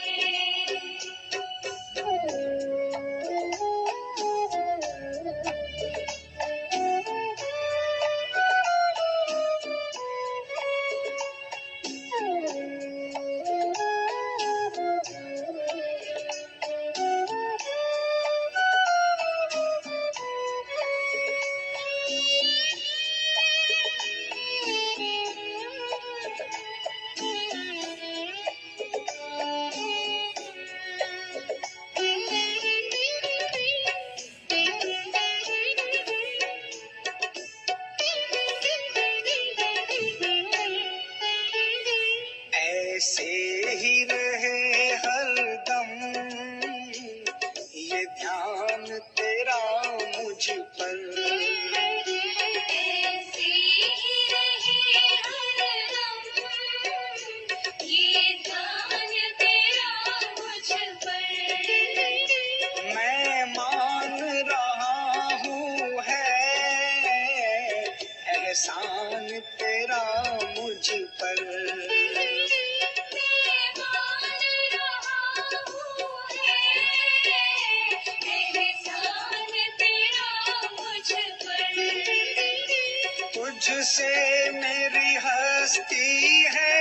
मेरी हस्ती है,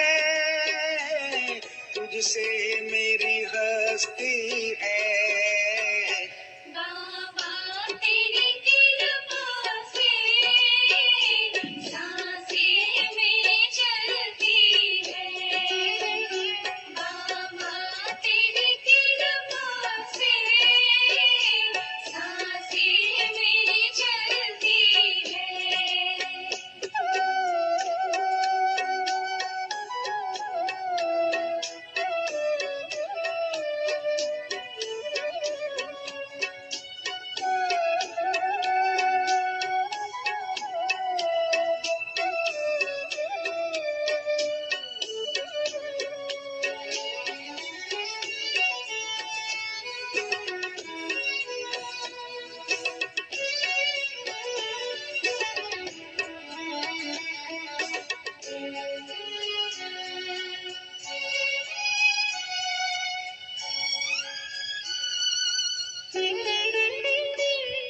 तुझसे मेरी हस्ती है। बाबा तेरी कृपा से सांसें मेरी चलती है। बाबा तेरी कृपा से सांसें मेरी चलती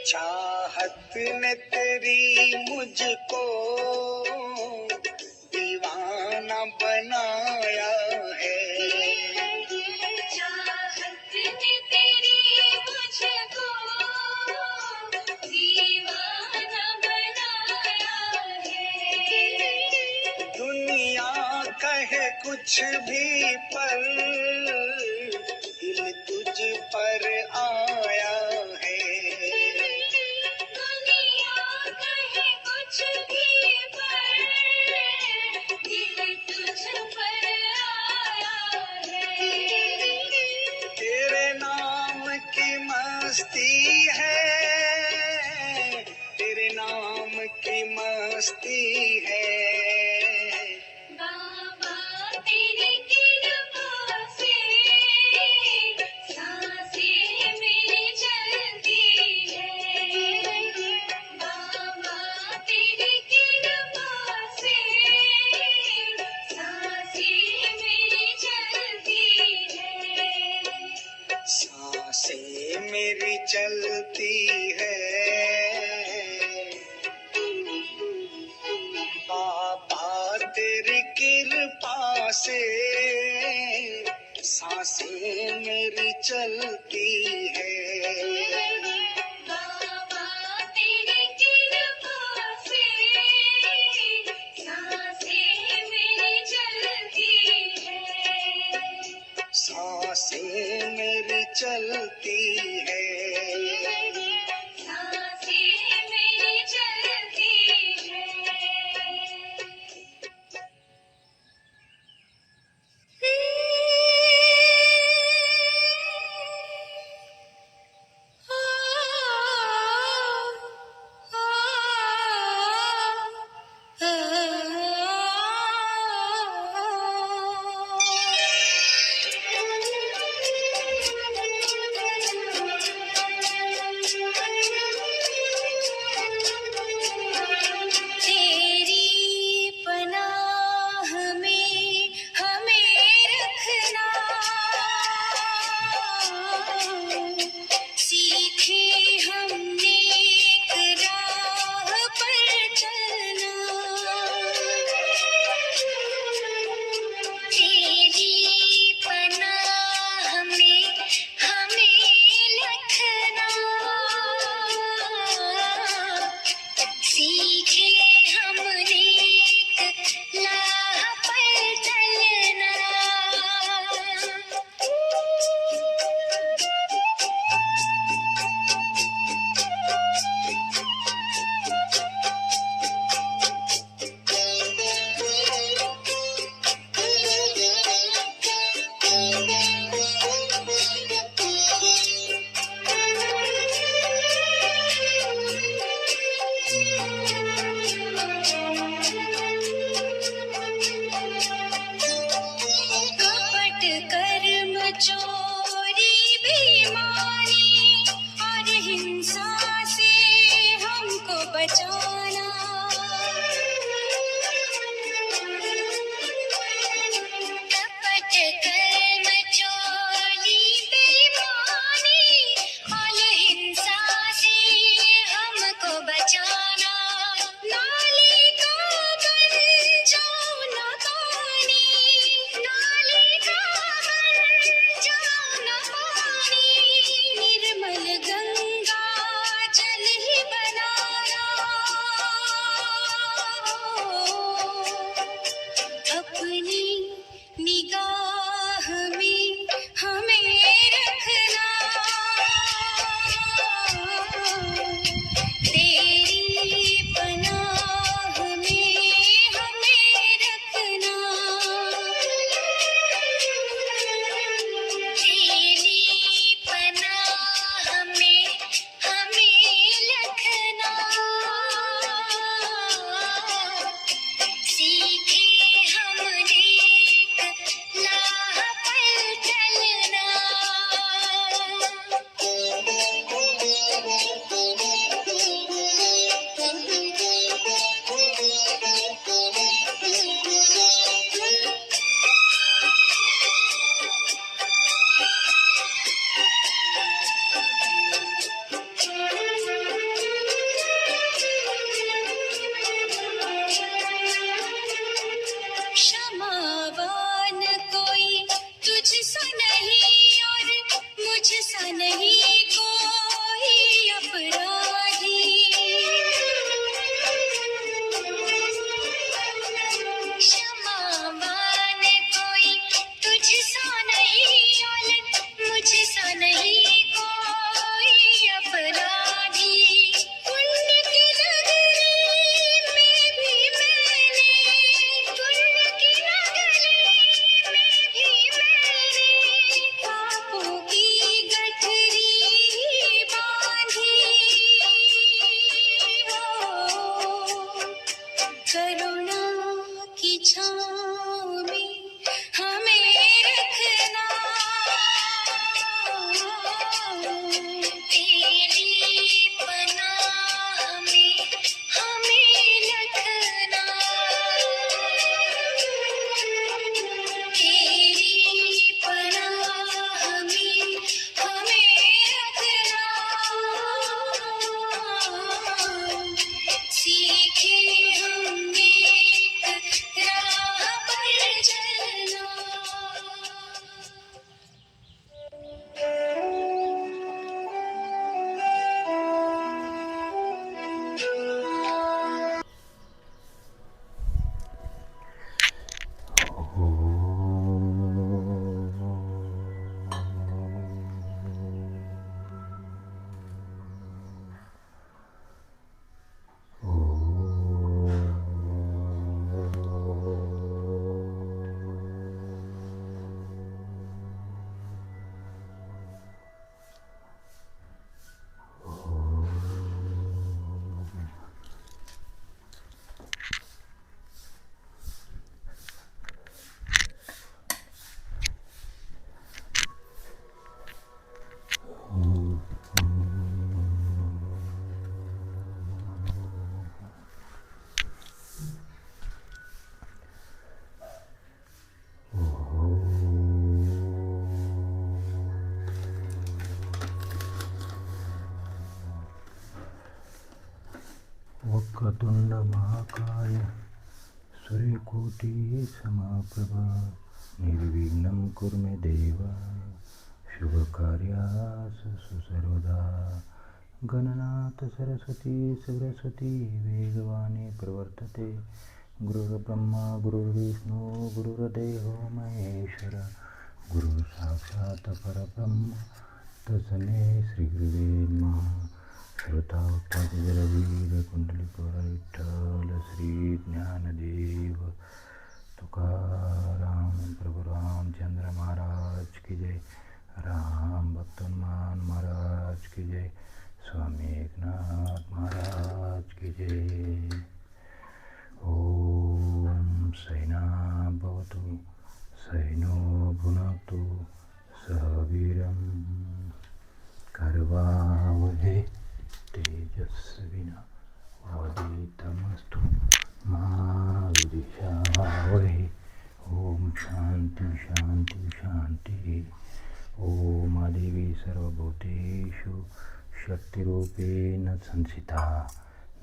चाहत ने तेरी मुझको दीवाना बनाया है। चाहत ने तेरी मुझको दीवाना बनाया है। दुनिया कहे कुछ भी पर दिल तुझ पर आया है। दुनिया कहे कुछ भी पर दिल तुझ पर आया है। तेरे नाम की मस्ती है, तेरे नाम की मस्ती है। बाबा तेरी कृपा से सांसें मेरी चलती है। बाबा तेरी कृपा से सांसें मेरी चलती है। सांसें मेरी चलती है। बाबा तेरी कृपा से सांसें मेरी चलती है। बाबा तेरी कृपा से सांसें मेरी चलती है। सांसें मेरी चलती है। सांसें मेरी चलती है। की छाँव में हमें रखना, तेरी पनाह में हमें रखना, तेरी पनाह में हमें रखना, सीखे हमने राह पर चलना। वक्रतुंड महाकाय सूर्यकोटि समप्रभा निर्विघ्नं कुरु मे देव शुभकार्यासु सर्वदा गणनाथ सरस्वती सरस्वती वेगवाणी प्रवर्तते गुरुर्ब्रह्मा गुरुर्विष्णु गुरुर्देवो महेश्वर गुरु साक्षात् परब्रह्म तस्मै श्री गुरुवे नमः। श्रोतावतारवीर कुंडलिकर विठ्ठल श्री ज्ञानदेव तुकाराम प्रभु रामचंद्र महाराज की जय, राम भक्त हनुमान महाराज की जय, स्वामी एकनाथ महाराज की जय। ओम सैना भवतु सैनो भुनक्तु सह वीरं कर्वावहै तेजस्विनावधीतमस्तु मा विद्विषावहै। ओम शांति शांति शांति। ओम आदेवी सर्वभूतेषु शक्तिरूपेण संस्थिता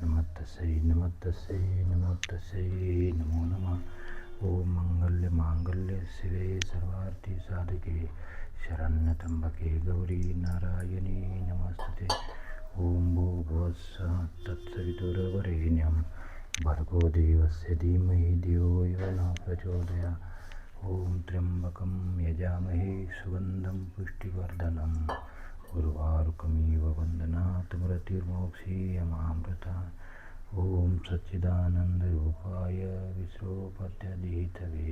नमस्तस्यै नमस्तस्यै नमस्तस्यै नमो नमः। ओम मंगल्य मांगल्य शिवे सर्वार्थी साधके शरण्य त्र्यंबके गौरी नारायणी नमस्ते। ओम भूर्भुवस्सुः तत्सवितुर्वरेण्यं भर्गो देवस्य धीमहि धियो यो नः प्रचोदयात्। ओम त्र्यंबकं यजामहे सुगंधं पुष्टिवर्धनम् उर्वारुकमिव बन्धनात् मृत्युर्मोक्षीयमामृतात्। ओम सच्चिदानन्दरूपाय विश्वोपत्यादिहेतवे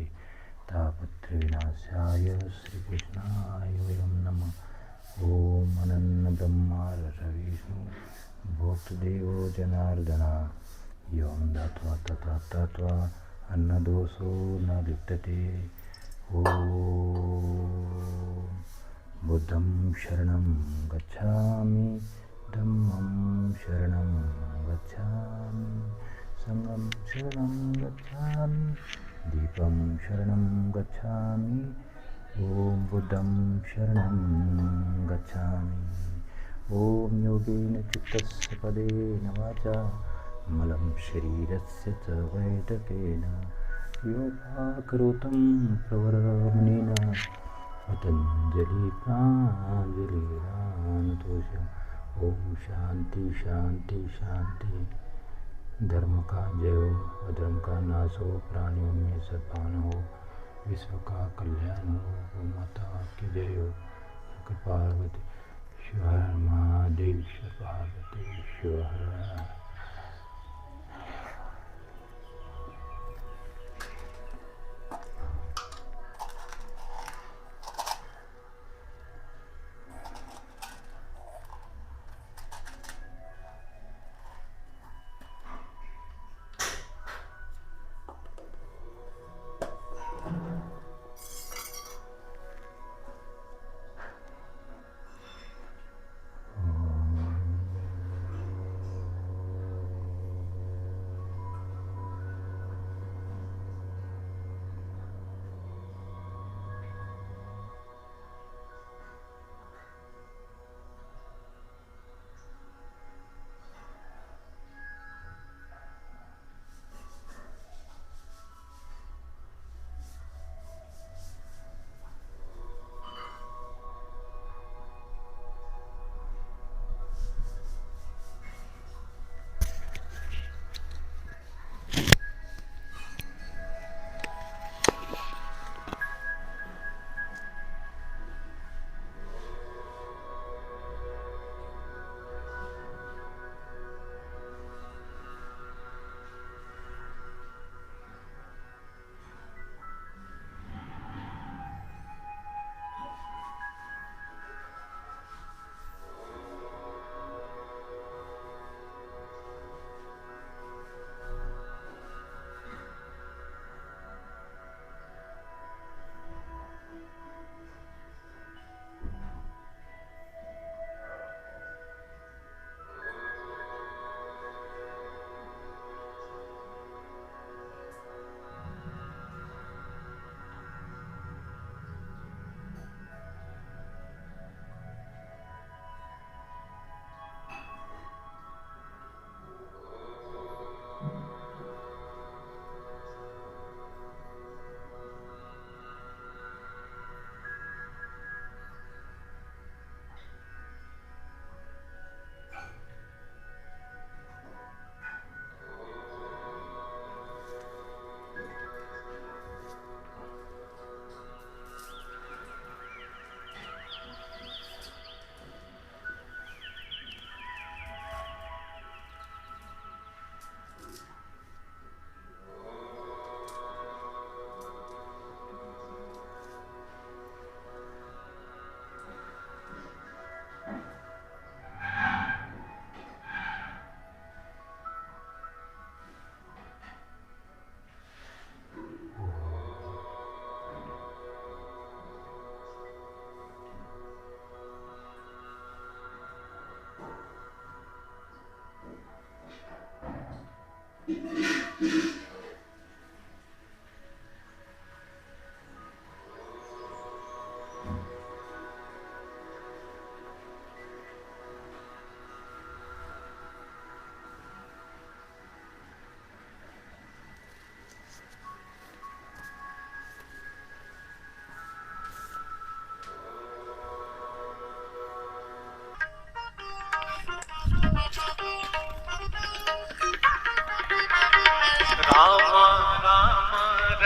तापत्रयविनाशाय श्रीकृष्णाय वयं नमः। ओम अनन्त ब्रह्मा विष्णु भोक्तदेवो जनार्दना यं दत्वा तथा तत्वा अन्नदोषो न लिप्यते। ओम बुद्धं शरणं गच्छामि धम्मं शरणं गच्छामि संघं शरणं गच्छामि दीपं शरणं गच्छामि। ओम बुद्धं शरणं गच्छामि। ओम योगेन चित्तस्य पदेन वाचा मलं शरीरस्य च वैदकेन योगाकरोतं प्रवरमुनिना पतञ्जलि प्राञ्जलिरानतोषम्। ओम शांति शांति शांति। धर्म का जय हो, अधर्म का नाश हो, प्राणियों में सद्भावना हो, विश्व का कल्याण हो। गौ माता की जय हो। पार्वती शिव हर महादेव शिव पार्वती शिव हर।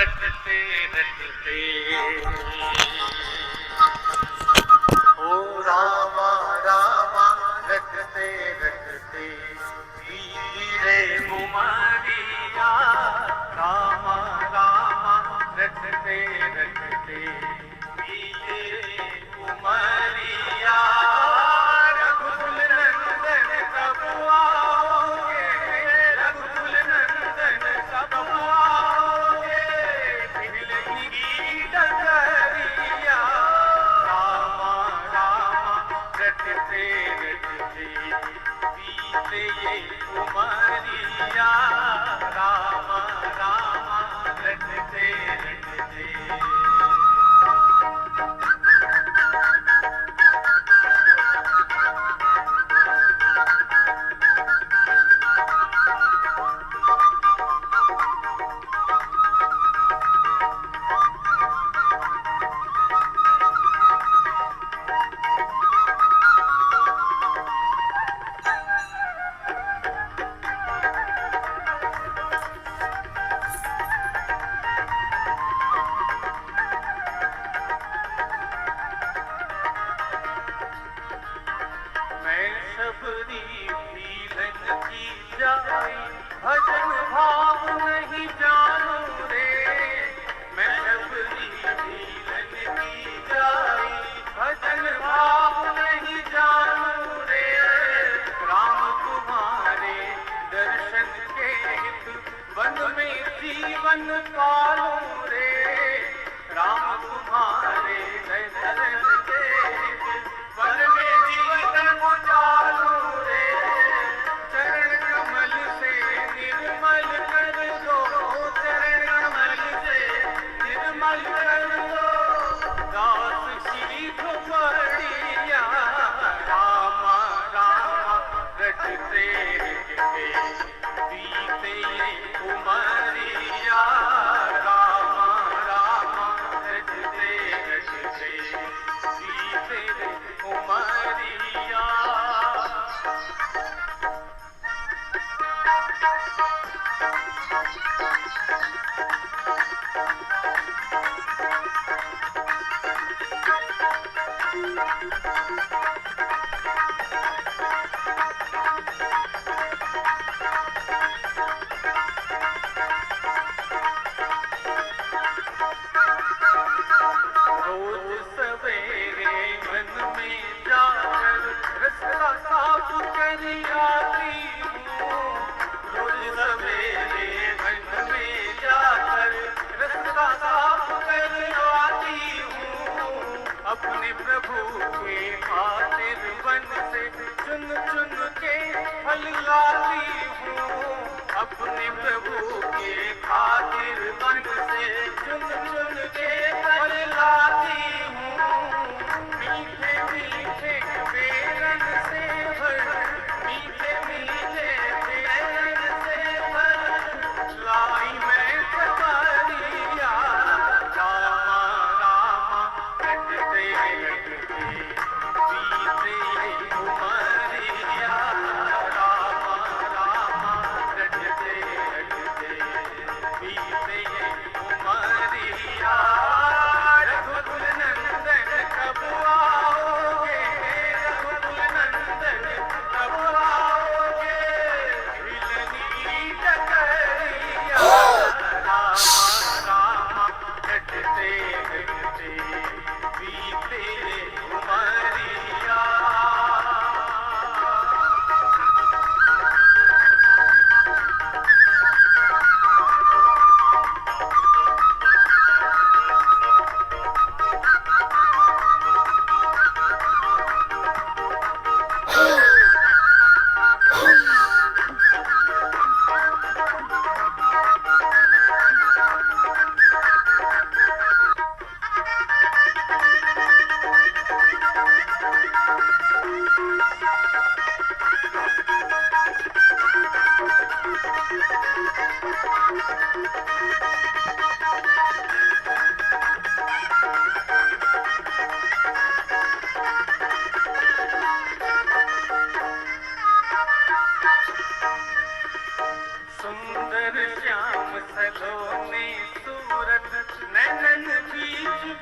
रटते रटते ओ रामा रामा रटते रटते धीरे उमरिया रामा रामा रटते रटते धीरे उमरिया रघुकुल नंदन कब आओगे रघुकुल नंदन कब आओगे पिघलेगी डगरिया रामा रामा रटते रटते बीते ये उमरिया रामा रामा रटते रटते मैं सबरी पीलन की जाई भजन भाव नहीं जानू रे मैं सबरी पीलन की जाई भजन भाव नहीं जानू रे राम तुम्हारे दर्शन के हित वन में जीवन पालू रे राम तुम्हारे दर्शन के हित वन में जीवन चालू रे चरण कमल से निर्मल कर दो चरण कमल से निर्मल कर दो दास श्री बढ़िया रामा रामा रटते रटते बीते उमरिया रामा रामा रटते रटते बीते उमरिया रोज सवेरे मन में जाकर रास्ता साफ कर आती हूँ रोज सवेरे मन में जाकर रास्ता साफ कर आती हूँ अपने प्रभु के पास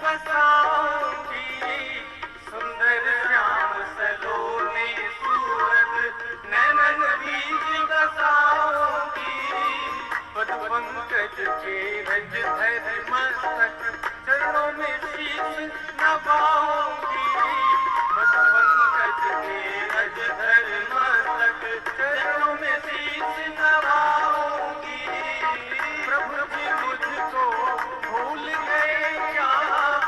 बसाऊंगी, सुंदर श्याम सलोने सूरत नैनन बीज बसाऊंगी, पद पंकज के रज धर मस्तक चरणों में शीश नवाऊंगी, पद पंकज के रज धर मस्तक चरणों में शीश नवाऊंगी। प्रभु जी मुझको भूल गए क्या,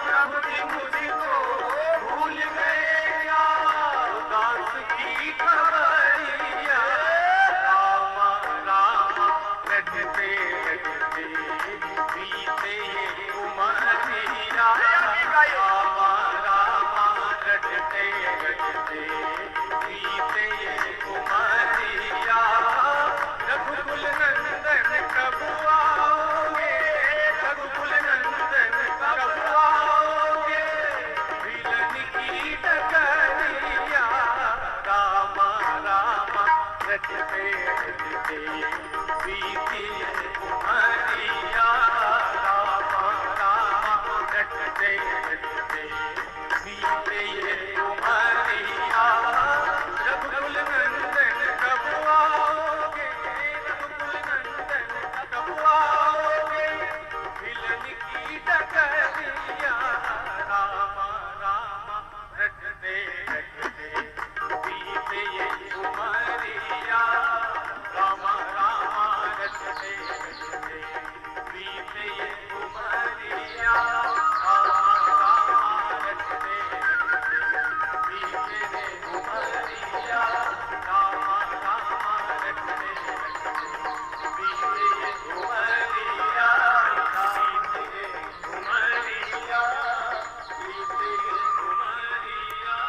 प्रभु जी मुझको भूल गए क्या, उदास की खबरिया रामा रामा रटते रटते बीते ये उमरिया, रामा रामा रटते रटते बीते ये उमरिया, रघुकुल नंदन कब आओगे, रघुकुल नंदन कब आओगे, विलन की डगरिया रामा रामा रटते रटते बीती उमरिया, रामा रामा रटते रटते बीते उमरिया, रघुकुल नंदन कब आओगे, रघुकुल नंदन कब आओगे, विलन की डगरिया रामा रामा रटते रटते बीते उमरिया, रामा रामा रटते रटते बीते उमरिया, रामा रामा रटते रटते बीते उमरिया, रामा रामा रटते रटते बीते उमरिया, बीते उमरिया, बीते उमरिया।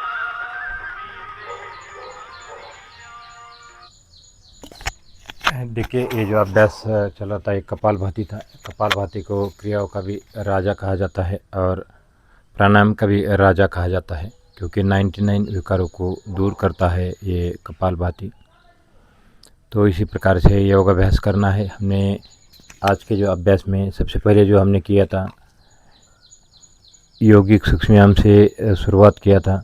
देखिए, ये जो अभ्यास चला था, एक कपालभाति था। कपालभाति को क्रियाओं का भी राजा कहा जाता है और प्राणायाम का भी राजा कहा जाता है, क्योंकि 99 विकारों को दूर करता है ये कपालभाति। तो इसी प्रकार से योग अभ्यास करना है। हमने आज के जो अभ्यास में सबसे पहले जो हमने किया था, यौगिक सूक्ष्म व्यायाम से शुरुआत किया था,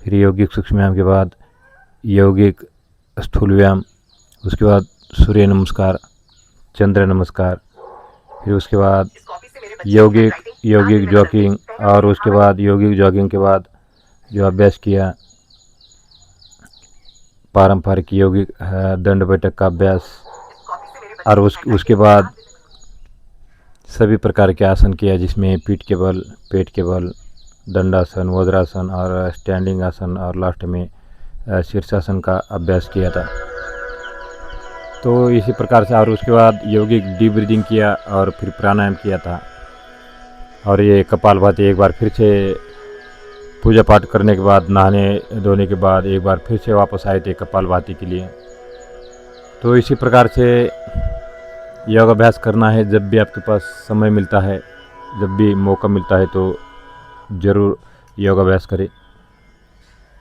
फिर यौगिक सूक्ष्म व्यायाम के बाद यौगिक स्थूल व्यायाम, उसके बाद सूर्य नमस्कार, चंद्र नमस्कार, फिर उसके बाद यौगिक जॉगिंग, और उसके बाद यौगिक जॉगिंग के बाद जो अभ्यास किया पारंपरिक यौगिक दंड बैठक का अभ्यास, और उसके बाद सभी प्रकार के आसन किया, जिसमें पीठ के बल, पेट के बल, दंडासन, वज्रासन और स्टैंडिंग आसन, और लास्ट में शीर्षासन का अभ्यास किया था। तो इसी प्रकार से, और उसके बाद यौगिक डीप ब्रीदिंग किया और फिर प्राणायाम किया था। और ये कपालभाति एक बार फिर से पूजा पाठ करने के बाद, नहाने धोने के बाद एक बार फिर से वापस आए थे कपालभाति के लिए। तो इसी प्रकार से योग अभ्यास करना है। जब भी आपके पास समय मिलता है, जब भी मौका मिलता है, तो ज़रूर योग अभ्यास करें।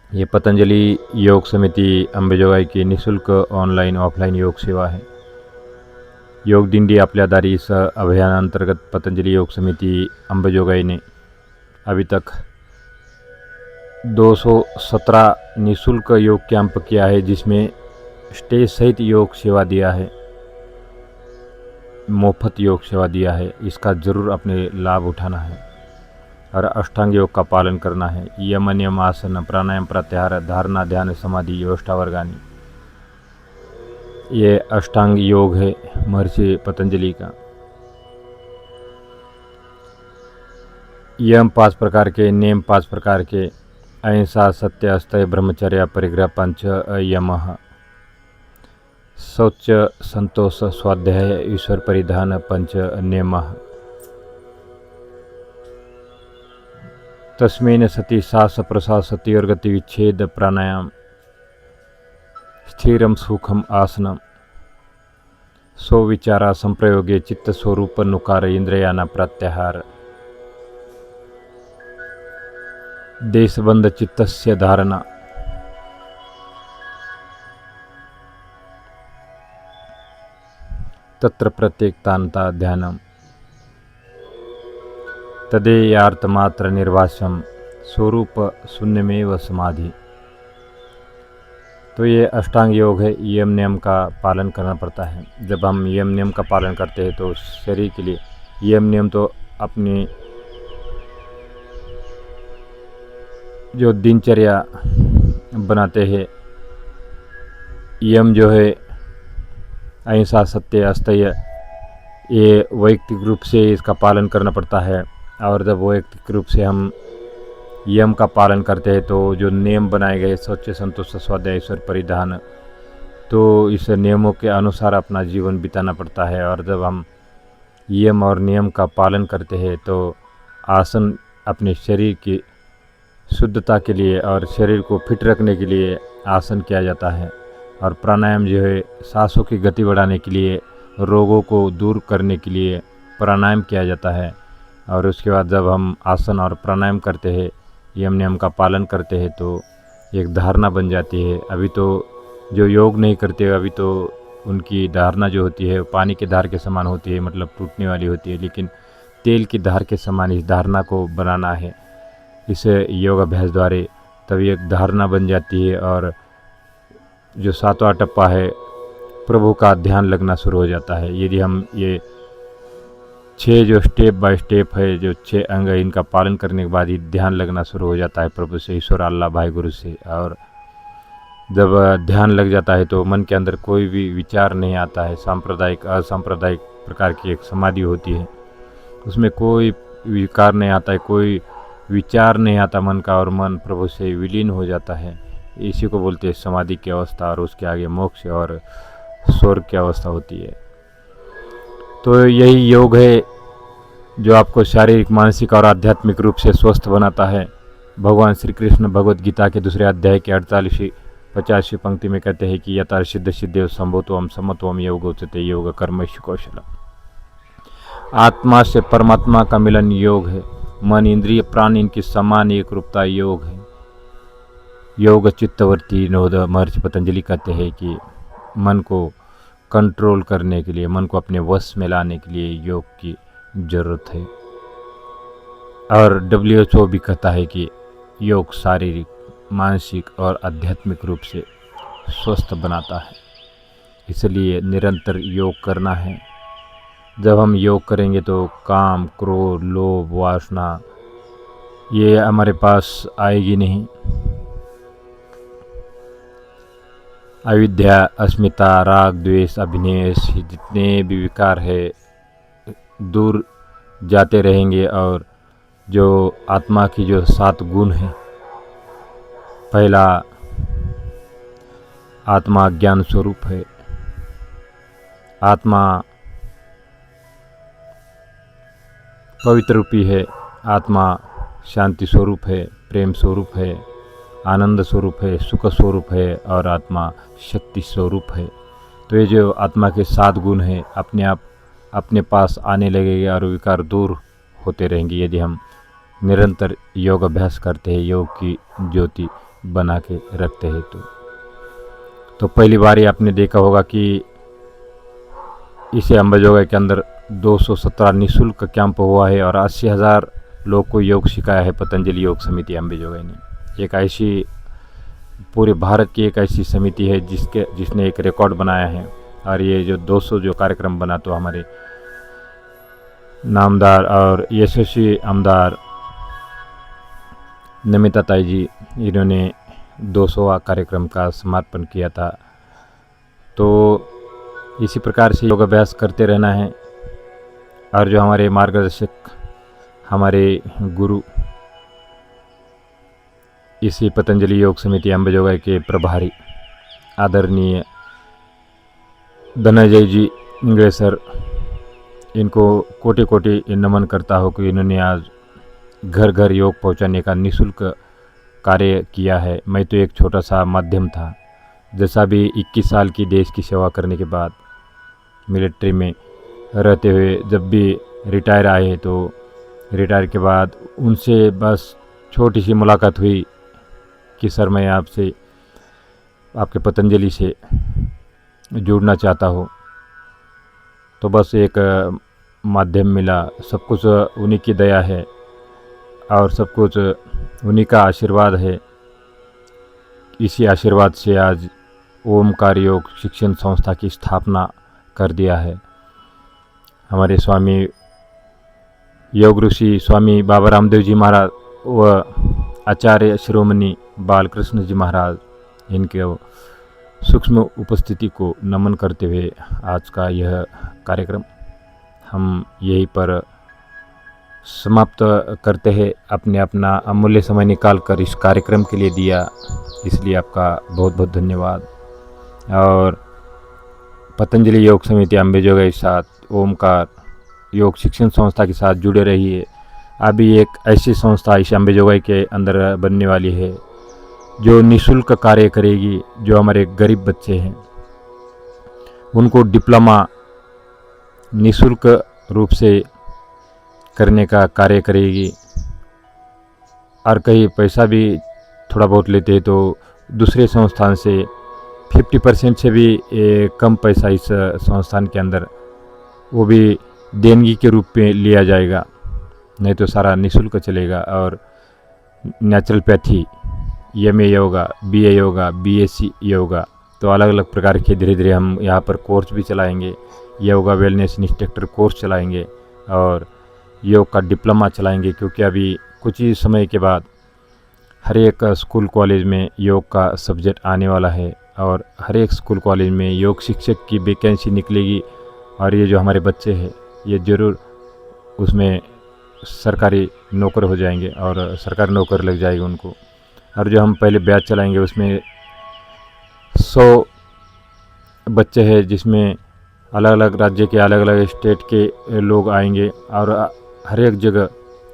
ये पतंजलि योग समिति अंबेजोगाई की निःशुल्क ऑनलाइन ऑफलाइन योग सेवा है। योग दिंडी आपल्या दारी इस अभियान अंतर्गत पतंजलि योग समिति अंबेजोगाई ने अभी तक 217 निःशुल्क योग कैंप किया है, जिसमें स्टेज सहित योग सेवा दिया है, मुफ्त योग सेवा दिया है। इसका ज़रूर अपने लाभ उठाना है और अष्टांग योग का पालन करना है। यम नियम आसन प्राणायाम प्रत्याहार धारणा ध्यान समाधि योष्टावर्गानी, ये अष्टांग योग है महर्षि पतंजलि का। यम 5 प्रकार के, नेम 5 प्रकार के, अहिंसा सत्य अस्तय ब्रह्मचर्य परिग्रह पंच यमः, शौच संतोष स्वाध्याय ईश्वर परिधान पंच नेमः। तस्मेन सति सांस प्रश्वास सति और गति विच्छेद प्राणायाम, स्थिरम सुखम आसनम, सो विचारा संप्रयोगे चित्त स्वरूप नुकार इंद्रियाना प्रत्याहार, देशबंध चित्तस्य धारणा, तत्र प्रत्येक तांता ध्यानम। तदेयार्थमात्र निर्वासम स्वरूप शून्यमेव समाधि। तो ये अष्टांग योग है, यम नियम का पालन करना पड़ता है। जब हम यम नियम का पालन करते हैं तो शरीर के लिए यम नियम तो अपनी जो दिनचर्या बनाते हैं, यम जो है अहिंसा सत्य अस्थेय, ये वैयक्तिक रूप से इसका पालन करना पड़ता है। और जब वैयक्तिक रूप से हम यम का पालन करते हैं तो जो नियम बनाए गए शौच संतोष स्वाध्याय ईश्वर परिधान, तो इस नियमों के अनुसार अपना जीवन बिताना पड़ता है। और जब हम यम और नियम का पालन करते हैं तो आसन अपने शरीर की शुद्धता के लिए और शरीर को फिट रखने के लिए आसन किया जाता है। और प्राणायाम जो है सांसों की गति बढ़ाने के लिए, रोगों को दूर करने के लिए प्राणायाम किया जाता है। और उसके बाद जब हम आसन और प्राणायाम करते हैं, यम नियम का पालन करते हैं, तो एक धारणा बन जाती है। अभी तो जो योग नहीं करते, अभी तो उनकी धारणा जो होती है पानी की धार के समान होती है, मतलब टूटने वाली होती है। लेकिन तेल की धार के समान इस धारणा को बनाना है इस योग अभ्यास द्वारा, तभी एक धारणा बन जाती है। और जो सातवां टप्पा है प्रभु का ध्यान लगना शुरू हो जाता है। यदि हम ये 6 जो स्टेप बाय स्टेप है, जो 6 अंग है, इनका पालन करने के बाद ही ध्यान लगना शुरू हो जाता है प्रभु से, ईश्वर अल्लाह भाई गुरु से। और जब ध्यान लग जाता है तो मन के अंदर कोई भी विचार नहीं आता है। सांप्रदायिक असांप्रदायिक प्रकार की एक समाधि होती है, उसमें कोई विकार नहीं आता है, कोई विचार नहीं आता मन का, और मन प्रभु से विलीन हो जाता है। इसी को बोलते हैं समाधि की अवस्था। और उसके आगे मोक्ष और स्वर्ग की अवस्था होती है। तो यही योग है जो आपको शारीरिक, मानसिक और आध्यात्मिक रूप से स्वस्थ बनाता है। भगवान श्री कृष्ण भगवद गीता के दूसरे अध्याय के 48-50 पंक्ति में कहते हैं कि यथा सिद्ध सिद्धेव संभोत्वम समत्वम योग उच्यते योग कर्मसु कौशलम। आत्मा से परमात्मा का मिलन योग है। मन इंद्रिय प्राण इनकी समान एक रूपता योग है। योग चित्तवर्ती नोद महर्षि पतंजलि कहते हैं कि मन को कंट्रोल करने के लिए, मन को अपने वश में लाने के लिए योग की जरूरत है। और WHO भी कहता है कि योग शारीरिक, मानसिक और आध्यात्मिक रूप से स्वस्थ बनाता है। इसलिए निरंतर योग करना है। जब हम योग करेंगे तो काम, क्रोध, लोभ, वासना ये हमारे पास आएगी नहीं। अविद्या, अस्मिता, राग, द्वेष, अभिनिवेश, जितने भी विकार है दूर जाते रहेंगे। और जो आत्मा की जो 7 गुण है, पहला आत्मा ज्ञान स्वरूप है, आत्मा पवित्र रूपी है, आत्मा शांति स्वरूप है, प्रेम स्वरूप है, आनंद स्वरूप है, सुख स्वरूप है, और आत्मा शक्ति स्वरूप है। तो ये जो आत्मा के 7 गुण हैं अपने आप अपने पास आने लगेंगे और विकार दूर होते रहेंगे यदि हम निरंतर योग अभ्यास करते हैं, योग की ज्योति बना के रखते हैं। तो पहली बार ही आपने देखा होगा कि इसे अंबाजोगाई के अंदर 217 निःशुल्क कैंप हुआ है और 80,000 लोग को योग सिखाया है पतंजलि योग समिति अंबाजोगाई ने। एक ऐसी पूरे भारत की एक ऐसी समिति है जिसने एक रिकॉर्ड बनाया है। और ये जो 200 जो कार्यक्रम बना, तो हमारे नामदार और यशस्वी आमदार नमिता ताई जी, इन्होंने 200वां कार्यक्रम का समर्पण किया था। तो इसी प्रकार से योग अभ्यास करते रहना है। और जो हमारे मार्गदर्शक, हमारे गुरु, इसी पतंजलि योग समिति अंबाजोगाई के प्रभारी आदरणीय धनंजय जी इंगले सर, इनको कोटि कोटि नमन करता हो कि इन्होंने आज घर घर योग पहुंचाने का निःशुल्क कार्य किया है। मैं तो एक छोटा सा माध्यम था। जैसा भी 21 साल की देश की सेवा करने के बाद, मिलिट्री में रहते हुए जब भी रिटायर आए, तो रिटायर के बाद उनसे बस छोटी सी मुलाकात हुई कि सर मैं आपसे, आपके पतंजलि से जुड़ना चाहता हूँ। तो बस एक माध्यम मिला, सब कुछ उन्हीं की दया है। और सब कुछ उन्हीं का आशीर्वाद है। इसी आशीर्वाद से आज ओमकार योग शिक्षण संस्था की स्थापना कर दिया है। हमारे स्वामी योग ऋषि स्वामी बाबा रामदेव जी महाराज व आचार्य शिरोमणि बालकृष्ण जी महाराज, इनके सूक्ष्म उपस्थिति को नमन करते हुए आज का यह कार्यक्रम हम यहीं पर समाप्त करते हैं। अपने अपना अमूल्य समय निकाल कर इस कार्यक्रम के लिए दिया, इसलिए आपका बहुत बहुत धन्यवाद। और पतंजलि योग समिति अम्बेजोगाई के साथ ओमकार योग शिक्षण संस्था के साथ जुड़े रहिए। अभी एक ऐसी संस्था इस अम्बेजोगाई के अंदर बनने वाली है जो निःशुल्क कार्य करेगी। जो हमारे गरीब बच्चे हैं उनको डिप्लोमा निःशुल्क रूप से करने का कार्य करेगी। और कहीं पैसा भी थोड़ा बहुत लेते हैं तो दूसरे संस्थान से 50% से भी कम पैसा इस संस्थान के अंदर वो भी देनगी के रूप में लिया जाएगा, नहीं तो सारा निःशुल्क चलेगा। और naturopathy, MA yoga, BA yoga, BSc yoga, तो अलग अलग प्रकार के धीरे धीरे हम यहाँ पर कोर्स भी चलाएंगे। योगा वेलनेस इंस्ट्रक्टर कोर्स चलाएंगे और योग का डिप्लोमा चलाएंगे, क्योंकि अभी कुछ ही समय के बाद हर एक स्कूल कॉलेज में योग का सब्जेक्ट आने वाला है और हर एक स्कूल कॉलेज में योग शिक्षक की वैकेंसी निकलेगी। और ये जो हमारे बच्चे हैं ये ज़रूर उसमें सरकारी नौकर हो जाएंगे और सरकारी नौकर लग जाएगी उनको। और जो हम पहले बैच चलाएंगे उसमें 100 बच्चे हैं, जिसमें अलग अलग राज्य के अलग अलग स्टेट के लोग आएंगे और हर एक जगह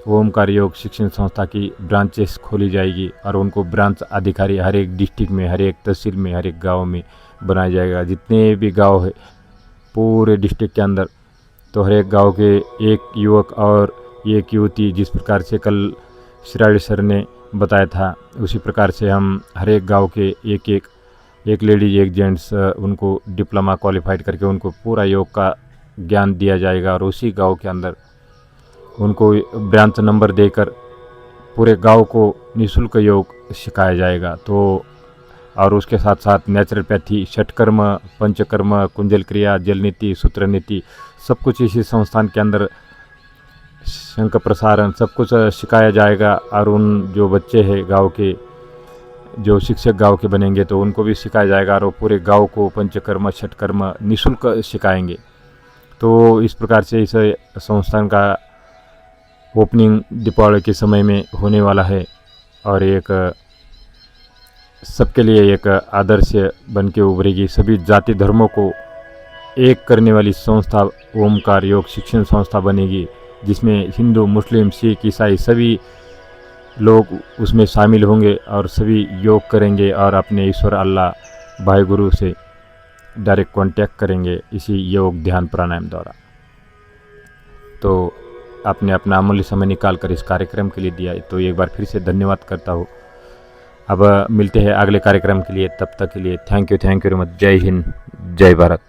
ओमकार योग शिक्षण संस्था की ब्रांचेस खोली जाएगी और उनको ब्रांच अधिकारी हर एक डिस्ट्रिक्ट में, हर एक तहसील में, हर एक गांव में बनाया जाएगा। जितने भी गांव है पूरे डिस्ट्रिक्ट के अंदर, तो हर एक गांव के एक युवक और एक युवती, जिस प्रकार से कल श्राड़ी सर ने बताया था उसी प्रकार से हम हर एक गांव के एक लेडीज एक जेंट्स उनको डिप्लोमा क्वालिफाइड करके उनको पूरा योग का ज्ञान दिया जाएगा। और उसी गांव के अंदर उनको ब्रांच नंबर देकर पूरे गांव को निःशुल्क योग सिखाया जाएगा। तो और उसके साथ साथ नेचुरोपैथी, षटकर्म, पंचकर्म, कुंजल क्रिया, जल नीति, सूत्र नीति, सब कुछ इसी संस्थान के अंदर शंख प्रसारण सब कुछ सिखाया जाएगा। और उन जो बच्चे हैं गांव के, जो शिक्षक गांव के बनेंगे, तो उनको भी सिखाया जाएगा और वो पूरे गांव को पंचकर्म, षटकर्म निःशुल्क सिखाएंगे। तो इस प्रकार से इस संस्थान का ओपनिंग दीपावली के समय में होने वाला है और एक सबके लिए एक आदर्श बन के उभरेगी। सभी जाति धर्मों को एक करने वाली संस्था ओमकार योग शिक्षण संस्था बनेगी, जिसमें हिंदू, मुस्लिम, सिख, ईसाई सभी लोग उसमें शामिल होंगे और सभी योग करेंगे और अपने ईश्वर अल्लाह भाई गुरु से डायरेक्ट कांटेक्ट करेंगे इसी योग ध्यान प्राणायाम द्वारा। तो आपने अपना अमूल्य समय निकाल कर इस कार्यक्रम के लिए दिया, तो एक बार फिर से धन्यवाद करता हूँ। अब मिलते हैं अगले कार्यक्रम के लिए, तब तक के लिए थैंक यू वेरी मच। जय हिंद, जय भारत।